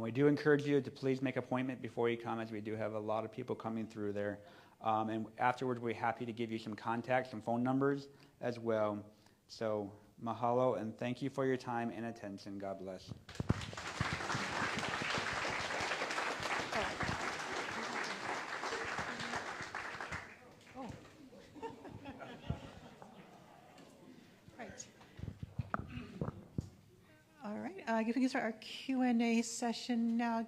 We do encourage you to please make an appointment before you come, as we do have a lot of people coming through there. And afterwards, we're happy to give you some contacts, some phone numbers as well. So mahalo, and thank you for your time and attention. God bless. If we can start our Q&A session now.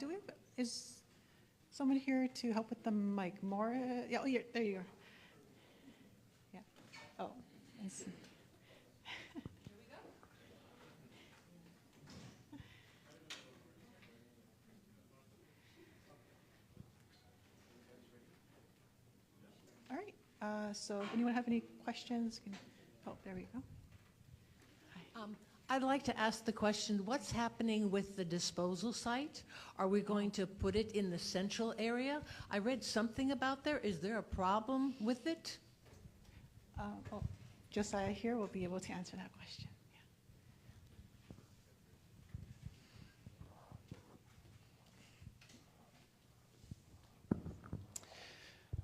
Is someone here to help with the mic? More? Yeah, oh, there you are. Yeah. Oh, I see. Here we go. All right. So if anyone have any questions? Oh, there we go. I'd like to ask the question, what's happening with the disposal site? Are we going to put it in the central area? I read something about there. Is there a problem with it? Well, Josiah here will be able to answer that question.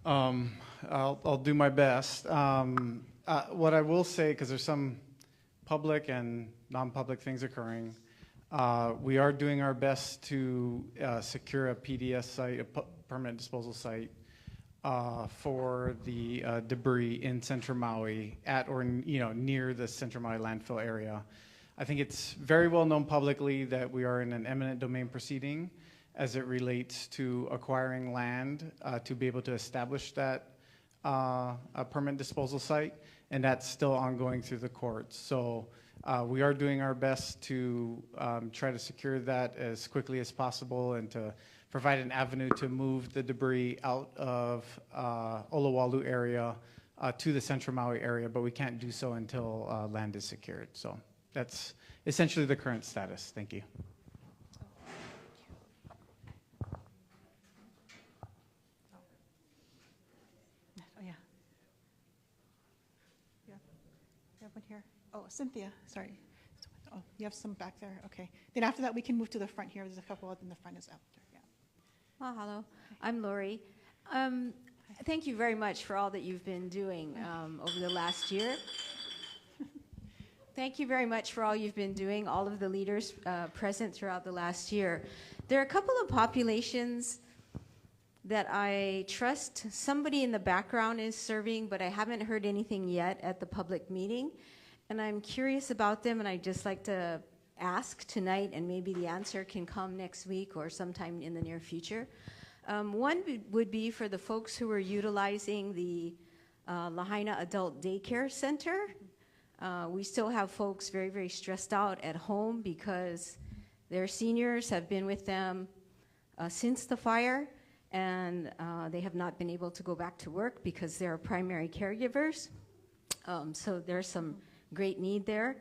I'll do my best. What I will say, because there's some public and non-public things occurring, we are doing our best to secure a PDS site, a permanent disposal site, for the debris in Central Maui at or near the Central Maui landfill area. I think it's very well known publicly that we are in an eminent domain proceeding as it relates to acquiring land to be able to establish that a permanent disposal site, and that's still ongoing through the courts. So we are doing our best to try to secure that as quickly as possible and to provide an avenue to move the debris out of Olowalu area to the Central Maui area, but we can't do so until land is secured. So that's essentially the current status. Thank you. Here. Oh, Cynthia, sorry. Oh, you have some back there. Okay. Then after that, we can move to the front here. There's a couple in the front is out there. Yeah. Mahalo. I'm Lori. Thank you very much for all that you've been doing over the last year. Thank you very much for all you've been doing, all of the leaders present throughout the last year. There are a couple of populations that I trust somebody in the background is serving, but I haven't heard anything yet at the public meeting. And I'm curious about them, and I'd just like to ask tonight, and maybe the answer can come next week or sometime in the near future. One would be for the folks who are utilizing the Lahaina Adult Daycare Center. We still have folks very, very stressed out at home because their seniors have been with them since the fire, and they have not been able to go back to work because they're primary caregivers. So there's some great need there.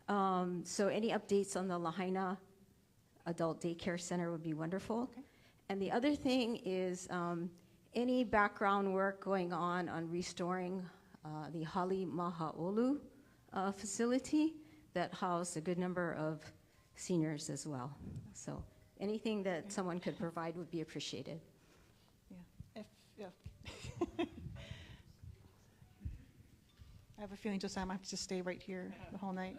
So any updates on the Lahaina Adult Daycare Center would be wonderful. Okay. And the other thing is any background work going on restoring the Hali Mahaolu facility that housed a good number of seniors as well. So anything that someone could provide would be appreciated. Yeah. I have a feeling, Josiah, I might have to just stay right here the whole night.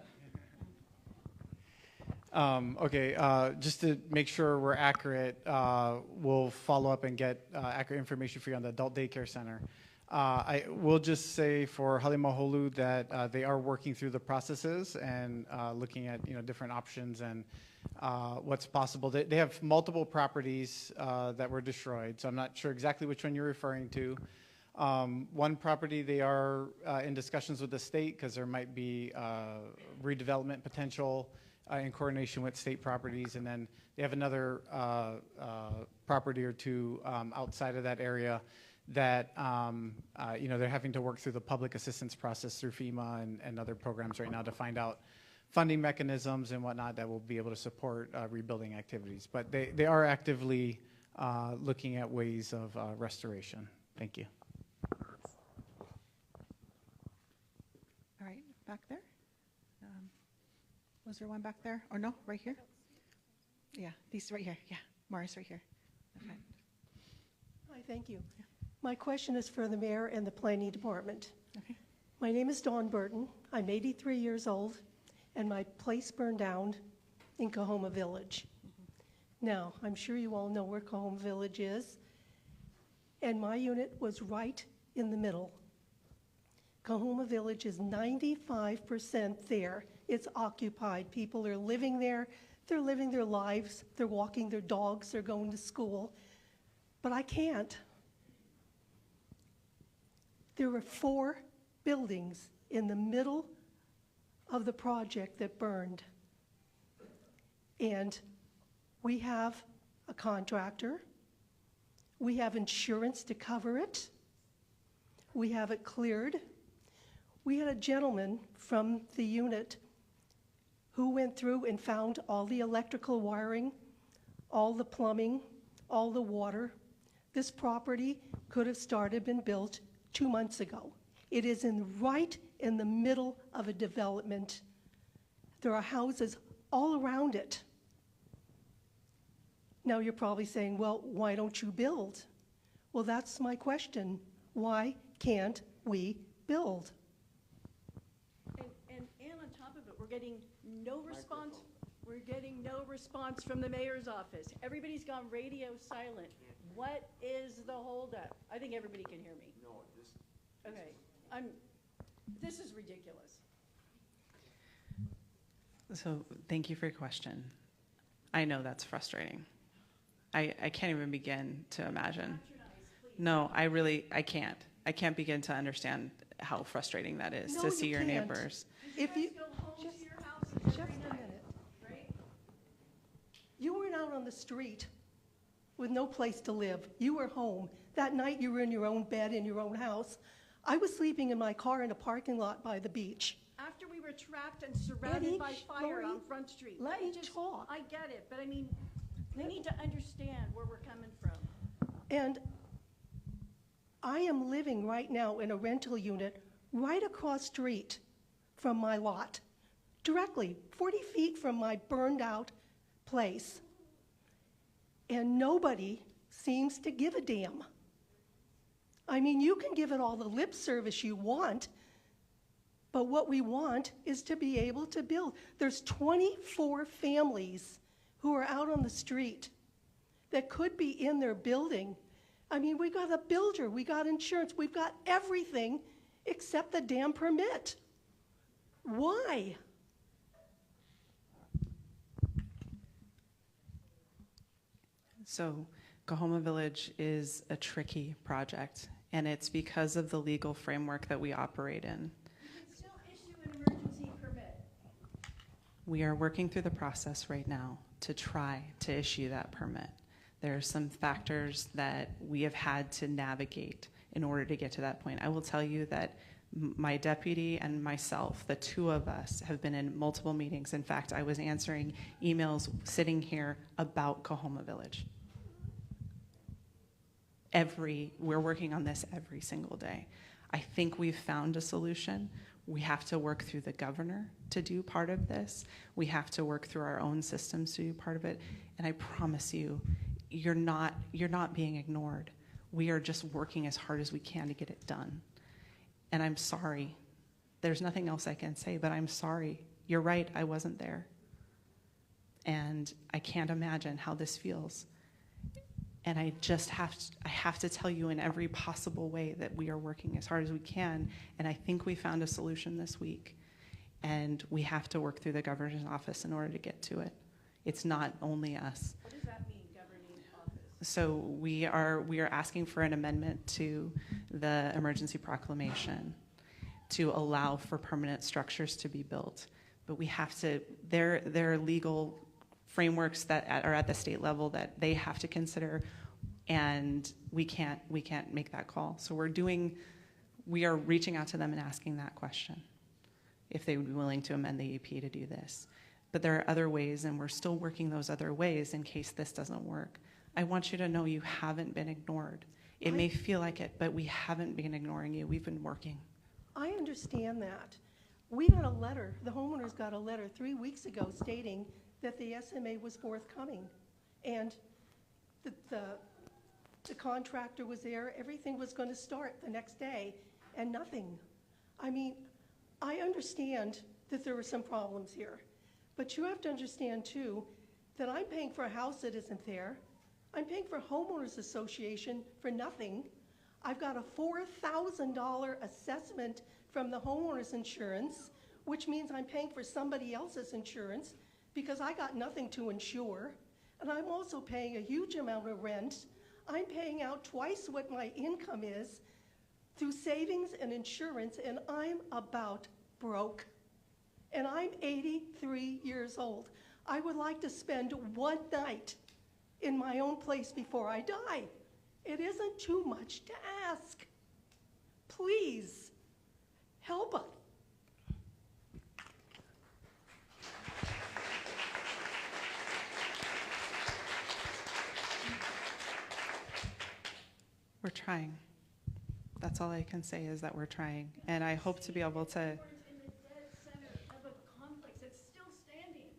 Okay, just to make sure we're accurate, we'll follow up and get accurate information for you on the adult daycare center. I will just say for Halimaholu that they are working through the processes and looking at different options and what's possible. They have multiple properties that were destroyed, so I'm not sure exactly which one you're referring to. One property they are in discussions with the state because there might be redevelopment potential in coordination with state properties, and then they have another property or two outside of that area that they're having to work through the public assistance process through FEMA and other programs right now to find out funding mechanisms and whatnot that will be able to support rebuilding activities. But they are actively looking at ways of restoration. Thank you. All right, back there. Was there one back there? Or no, right here? Yeah, these right here. Yeah, Morris right here. Okay. Hi, thank you. Yeah. My question is for the mayor and the planning department. Okay. My name is Dawn Burton. I'm 83 years old, and my place burned down in Kahoma Village. Now, I'm sure you all know where Kahoma Village is, and my unit was right in the middle. Kahoma Village is 95% there. It's occupied. People are living there. They're living their lives. They're walking their dogs. They're going to school. But I can't. There were 4 buildings in the middle of the project that burned. And we have a contractor. We have insurance to cover it. We have it cleared. We had a gentleman from the unit who went through and found all the electrical wiring, all the plumbing, all the water. This property could have been built 2 months ago. It is right in the middle of a development. There are houses all around it. Now you're probably saying, well, why don't you build? Well, that's my question. Why can't we build? And on top of it, we're getting no response. We're getting no response from the mayor's office. Everybody's gone radio silent. What is the holdup? I think everybody can hear me. No, okay. This is ridiculous. So thank you for your question. I know that's frustrating. I can't even begin to imagine. No, I can't. I can't begin to understand how frustrating that is to see your neighbors. If you go home to your house just a minute, right? You weren't out on the street with no place to live. You were home. That night you were in your own bed in your own house. I was sleeping in my car in a parking lot by the beach. After we were trapped and surrounded by fire on Front Street. Let me talk. I get it, but I mean, we need to understand where we're coming from. And I am living right now in a rental unit right across street from my lot, directly 40 feet from my burned out place. And nobody seems to give a damn. I mean, you can give it all the lip service you want, but what we want is to be able to build. There's 24 families who are out on the street that could be in their building. I mean, we got a builder, we got insurance, we've got everything except the damn permit. Why? So Kahoma Village is a tricky project, and it's because of the legal framework that we operate in. You can still issue an emergency permit. We are working through the process right now to try to issue that permit. There are some factors that we have had to navigate in order to get to that point. I will tell you that my deputy and myself, the two of us, have been in multiple meetings. In fact, I was answering emails sitting here about Kahoma Village. We're working on this every single day. I think we've found a solution. We have to work through the governor to do part of this. We have to work through our own systems to do part of it. And I promise you, you're not being ignored. We are just working as hard as we can to get it done. And I'm sorry. There's nothing else I can say, but I'm sorry. You're right, I wasn't there. And I can't imagine how this feels. And I just have to tell you in every possible way that we are working as hard as we can. And I think we found a solution this week. And we have to work through the governor's office in order to get to it. It's not only us. What does that mean, governing office? So we are asking for an amendment to the emergency proclamation to allow for permanent structures to be built. But we have to, there are legal frameworks that are at the state level that they have to consider, and we can't make that call. So we are reaching out to them and asking that question, if they would be willing to amend the EP to do this. But there are other ways, and we're still working those other ways in case this doesn't work. I want you to know you haven't been ignored. It may feel like it, but we haven't been ignoring you. We've been working. I understand that. We got a letter, the homeowners got a letter 3 weeks ago stating that the SMA was forthcoming. And the contractor was there, everything was going to start the next day, and nothing. I mean, I understand that there were some problems here, but you have to understand too that I'm paying for a house that isn't there. I'm paying for homeowners association for nothing. I've got a $4,000 assessment from the homeowners insurance, which means I'm paying for somebody else's insurance because I got nothing to insure. And I'm also paying a huge amount of rent. I'm paying out twice what my income is through savings and insurance, and I'm about broke. And I'm 83 years old. I would like to spend one night in my own place before I die. It isn't too much to ask. Please, help us. We're trying. That's all I can say is that we're trying. And I hope to be able to. In the dead center of a complex that's still standing.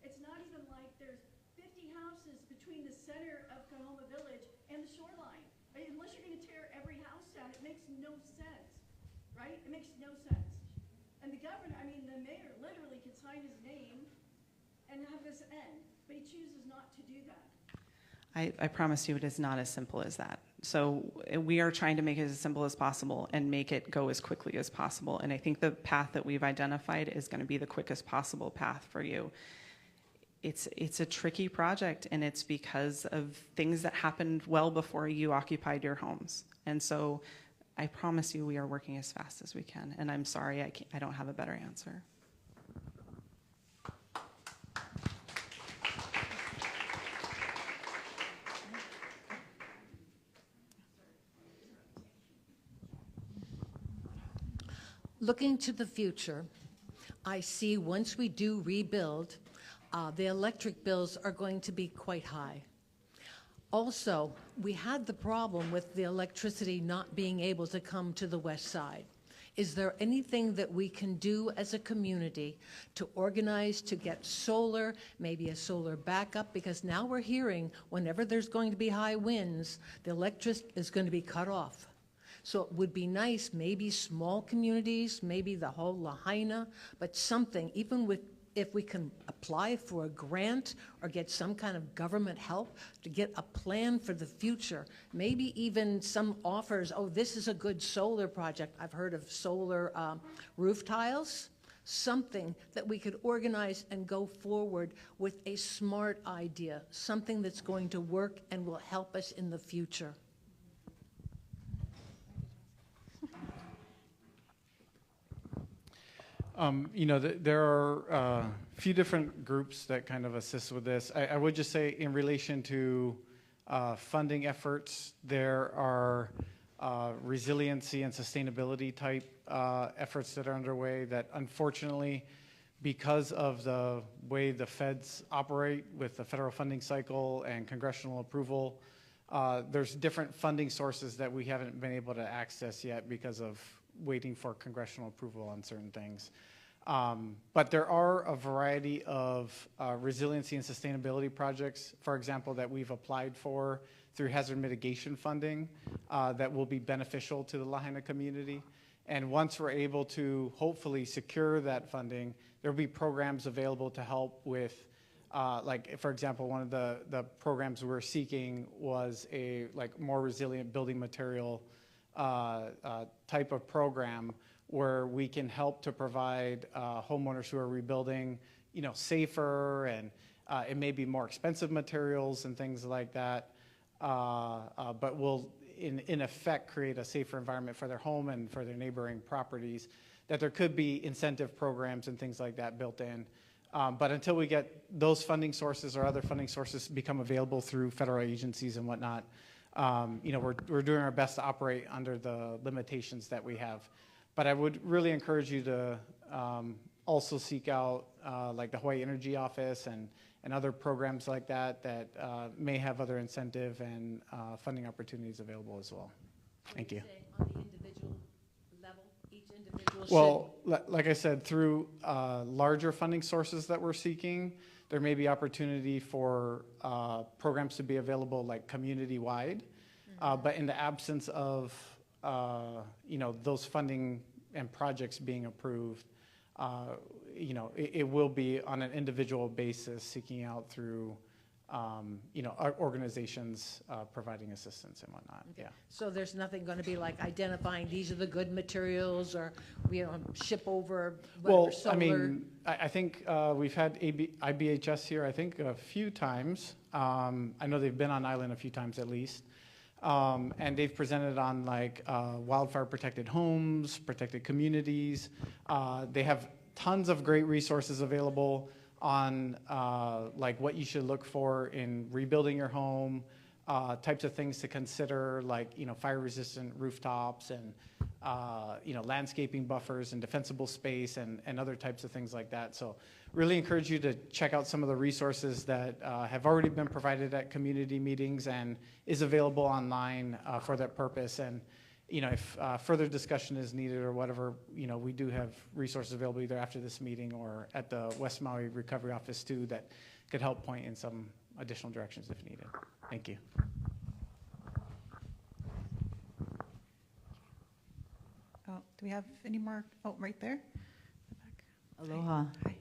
It's not even like there's 50 houses between the center of Kahoma Village and the shoreline. Unless you're going to tear every house down, it makes no sense, right? It makes no sense. And the mayor literally could sign his name and have this end, but he chooses not to do that. I promise you it is not as simple as that. So we are trying to make it as simple as possible and make it go as quickly as possible. And I think the path that we've identified is going to be the quickest possible path for you. It's a tricky project, and it's because of things that happened well before you occupied your homes. And so I promise you we are working as fast as we can. And I'm sorry I don't have a better answer. Looking to the future, I see once we do rebuild, the electric bills are going to be quite high. Also, we had the problem with the electricity not being able to come to the west side. Is there anything that we can do as a community to organize to get solar, maybe a solar backup? Because now we're hearing whenever there's going to be high winds, the electricity is going to be cut off. So it would be nice, maybe small communities, maybe the whole Lahaina, but something, even with, if we can apply for a grant or get some kind of government help to get a plan for the future, maybe even some offers, oh, this is a good solar project. I've heard of solar roof tiles. something that we could organize and go forward with a smart idea, something that's going to work and will help us in the future. There are a few different groups that kind of assist with this. I would just say in relation to funding efforts, there are resiliency and sustainability type efforts that are underway that unfortunately, because of the way the feds operate with the federal funding cycle and congressional approval, there's different funding sources that we haven't been able to access yet because of waiting for congressional approval on certain things. But there are a variety of resiliency and sustainability projects, for example, that we've applied for through hazard mitigation funding that will be beneficial to the Lahaina community. And once we're able to hopefully secure that funding, there'll be programs available to help with, like, for example, one of the programs we're seeking was a more resilient building material type of program where we can help to provide homeowners who are rebuilding, safer and it may be more expensive materials and things like that, but will in effect create a safer environment for their home and for their neighboring properties, that there could be incentive programs and things like that built in. But until we get those funding sources or other funding sources become available through federal agencies and whatnot, we're doing our best to operate under the limitations that we have. But I would really encourage you to also seek out like the Hawaii Energy Office and other programs like that that may have other incentive and funding opportunities available as well. Thank you. On the individual level, each individual Well, like I said, through larger funding sources that we're seeking, there may be opportunity for programs to be available like community-wide. But in the absence of those funding and projects being approved, it will be on an individual basis seeking out through our organizations providing assistance and whatnot. Okay. Yeah. So there's nothing going to be like identifying these are the good materials or ship over whatever, solar. I mean, I think we've had IBHS here, I think, a few times. I know they've been on island a few times at least. And they've presented on like wildfire protected homes, protected communities. They have tons of great resources available on like what you should look for in rebuilding your home, types of things to consider, like fire resistant rooftops and landscaping buffers and defensible space and other types of things like that. So really encourage you to check out some of the resources that have already been provided at community meetings and is available online for that purpose. And if further discussion is needed or whatever, we do have resources available either after this meeting or at the West Maui Recovery Office too that could help point in some additional directions if needed. Thank you. Do we have any more? Oh, right there. Aloha. Hi.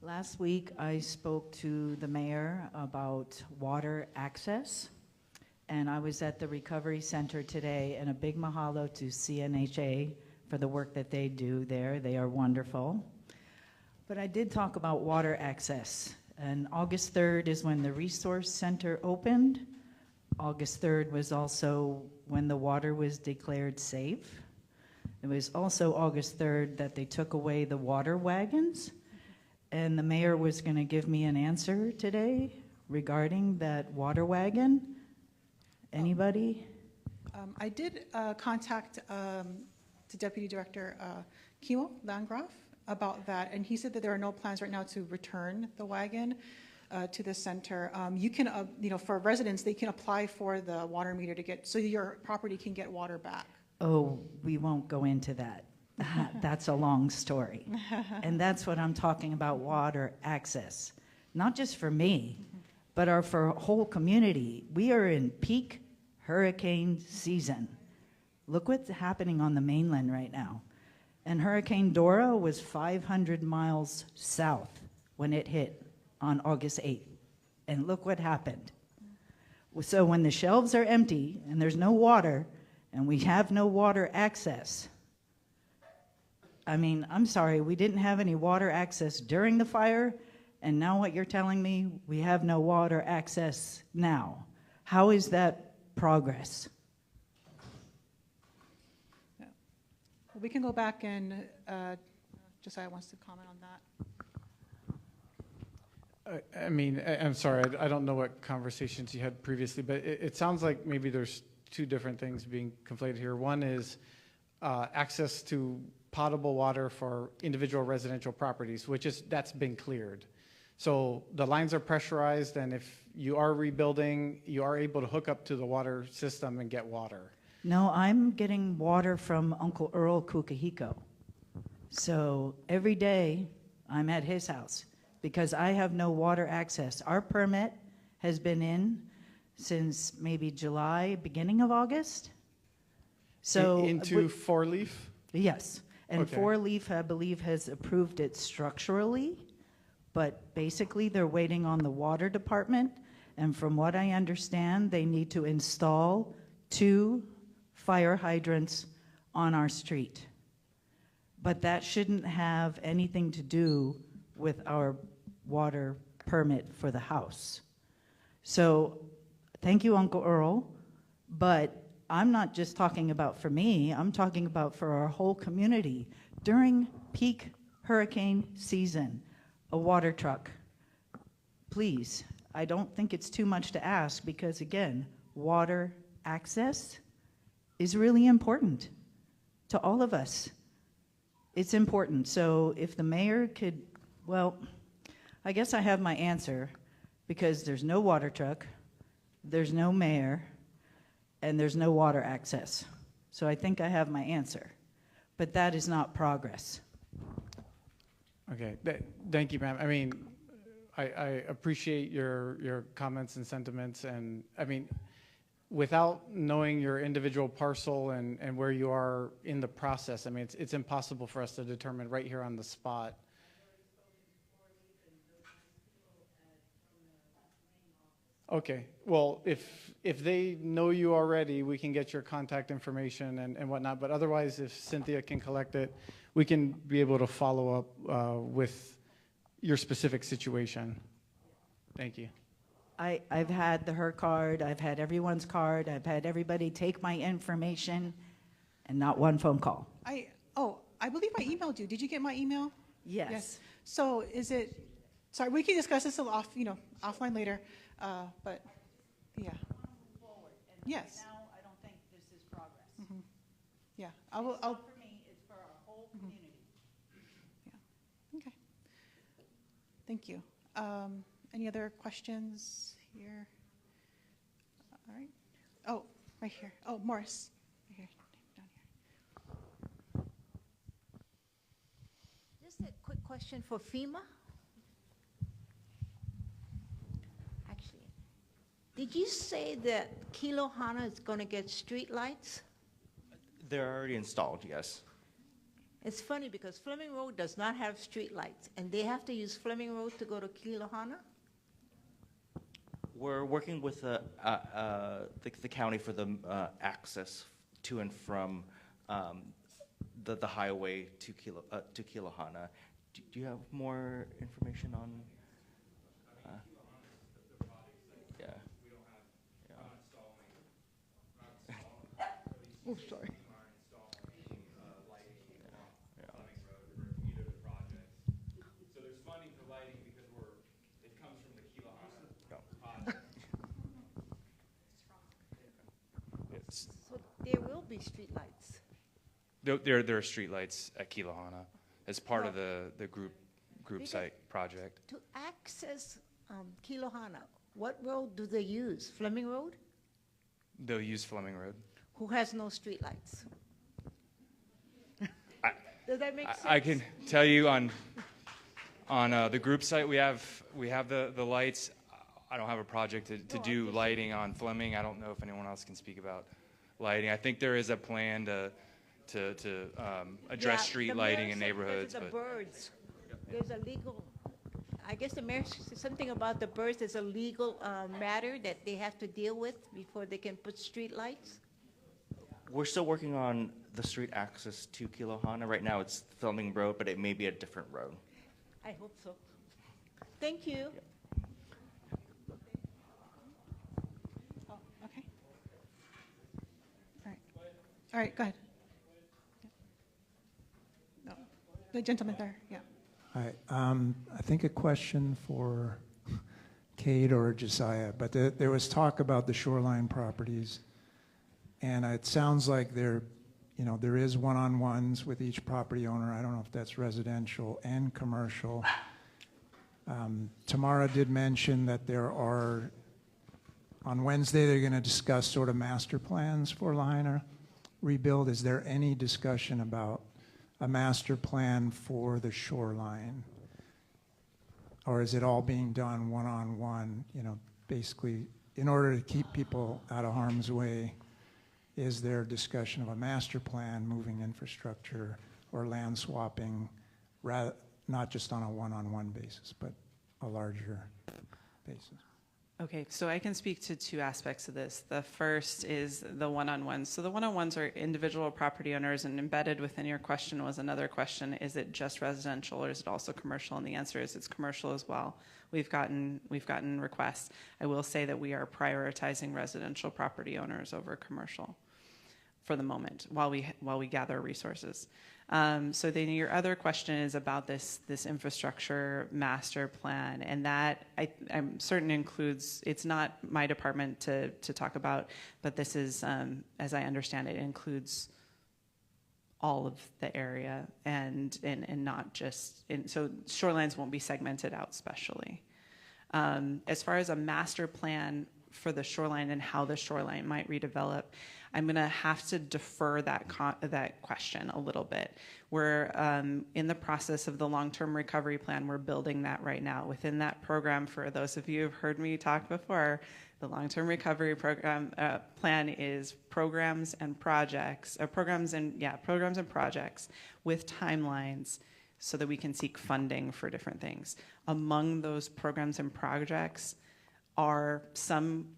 Last week, I spoke to the mayor about water access, and I was at the Recovery Center today, and a big mahalo to CNHA for the work that they do there. They are wonderful. But I did talk about water access, and August 3rd is when the Resource Center opened. August 3rd was also when the water was declared safe. It was also August 3rd that they took away the water wagons. And the mayor was going to give me an answer today regarding that water wagon. Anybody? I did contact the Deputy Director Kimo Landgraf about that, and he said that there are no plans right now to return the wagon to the center. You can, for residents, they can apply for the water meter to get, so your property can get water back. Oh, we won't go into that. That's a long story. And that's what I'm talking about, water access. Not just for me, but for a whole community. We are in peak hurricane season. Look what's happening on the mainland right now. And Hurricane Dora was 500 miles south when it hit on August 8th. And look what happened. So when the shelves are empty and there's no water, and we have no water access, I mean, I'm sorry, we didn't have any water access during the fire, and now what you're telling me, we have no water access now. How is that progress? We can go back and Josiah wants to comment on that. I mean, I'm sorry, I don't know what conversations you had previously, but it sounds like maybe there's two different things being conflated here. One is access to potable water for individual residential properties, that's been cleared. So the lines are pressurized, and if you are rebuilding, you are able to hook up to the water system and get water. No, I'm getting water from Uncle Earl Kukahiko. So every day I'm at his house because I have no water access. Our permit has been in since maybe July, beginning of August. So into Four Leaf? Yes, and Okay. Four Leaf, I believe, has approved it structurally, but basically they're waiting on the water department, and from what I understand, they need to install 2 fire hydrants on our street. But that shouldn't have anything to do with our water permit for the house. So thank you, Uncle Earl, but I'm not just talking about for me, I'm talking about for our whole community. During peak hurricane season, a water truck, please, I don't think it's too much to ask because again, water access is really important to all of us. It's important. So if the mayor could, well, I guess I have my answer because there's no water truck, there's no mayor, and there's no water access. So I think I have my answer. But that is not progress. Okay, thank you, ma'am. I mean, I appreciate your comments and sentiments, and I mean, without knowing your individual parcel and where you are in the process, I mean, it's impossible for us to determine right here on the spot. Okay, well, if they know you already, we can get your contact information and whatnot, but otherwise, if Cynthia can collect it, we can be able to follow up with your specific situation. Thank you. I've had her card, I've had everyone's card, I've had everybody take my information, and not one phone call. I believe I emailed you. Did you get my email? Yes. So is it, sorry, we can discuss this a little offline later, but yeah. Yes. Now I don't think this is progress. Mm-hmm. Yeah, It's not for me, it's for our whole community. Yeah. Okay. Thank you. Any other questions here? All right. Oh, right here. Oh, Morris. Right here. Down here. Just a quick question for FEMA. Actually, did you say that Kilohana is going to get street lights? They're already installed, yes. It's funny because Fleming Road does not have street lights, and they have to use Fleming Road to go to Kilohana? We're working with the county for the access to and from the highway to Kilohana. Do you have more information on? Yeah. Oh, sorry. So there will be street lights. There are street lights at Kilohana as part of the group site project. To access Kilohana, what road do they use? Fleming Road? They'll use Fleming Road. Who has no street lights? Does that make sense? I can tell you on the group site we have the lights. I don't have a project to do lighting on Fleming. I don't know if anyone else can speak about lighting. I think there is a plan to address street lighting in neighborhoods. The birds. There's a legal. I guess the mayor said something about the birds. There's a legal matter that they have to deal with before they can put street lights. We're still working on the street access to Kilohana. Right now it's Filming Road, but it may be a different road. I hope so. Thank you. Oh, okay. All right. All right, go ahead. No. The gentleman there, yeah. Hi. I think a question for Kate or Josiah, but there was talk about the shoreline properties, and it sounds like there is one-on-ones with each property owner. I don't know if that's residential and commercial. Tamara did mention that on Wednesday they're going to discuss sort of master plans for Lahaina rebuild. Is there any discussion about a master plan for the shoreline? Or is it all being done one-on-one, basically in order to keep people out of harm's way? Is there discussion of a master plan, moving infrastructure or land swapping, not just on a one-on-one basis, but a larger basis? Okay, so I can speak to two aspects of this. The first is the one-on-ones. So the one-on-ones are individual property owners, and embedded within your question was another question: is it just residential or is it also commercial? And the answer is it's commercial as well. We've gotten requests. I will say that we are prioritizing residential property owners over commercial for the moment while we gather resources. So then your other question is about this infrastructure master plan, and that I'm certain includes, it's not my department to talk about, but this is, as I understand it, includes all of the area and not just, so shorelines won't be segmented out specially. As far as a master plan for the shoreline and how the shoreline might redevelop, I'm going to have to defer that question a little bit. We're in the process of the long-term recovery plan. We're building that right now. Within that program, for those of you who've heard me talk before, the long-term recovery program plan is programs and projects, programs and projects with timelines so that we can seek funding for different things. Among those programs and projects are some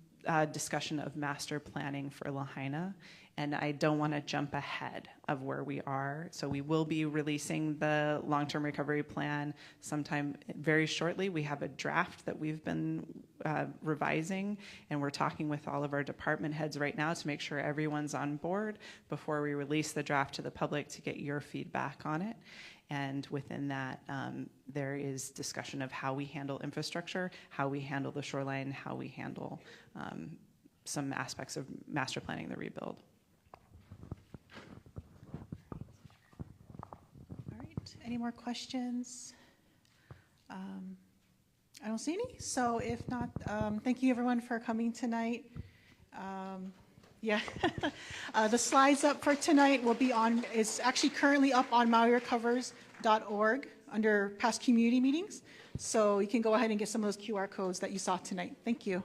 discussion of master planning for Lahaina, and I don't want to jump ahead of where we are. So we will be releasing the long-term recovery plan sometime very shortly. We have a draft that we've been revising, and we're talking with all of our department heads right now to make sure everyone's on board before we release the draft to the public to get your feedback on it. And within that, there is discussion of how we handle infrastructure, how we handle the shoreline, how we handle some aspects of master planning the rebuild. All right, any more questions? I don't see any, so if not, thank you everyone for coming tonight. The slides up for tonight will be on, it's actually currently up on MauiRecovers.org under past community meetings. So you can go ahead and get some of those QR codes that you saw tonight. Thank you.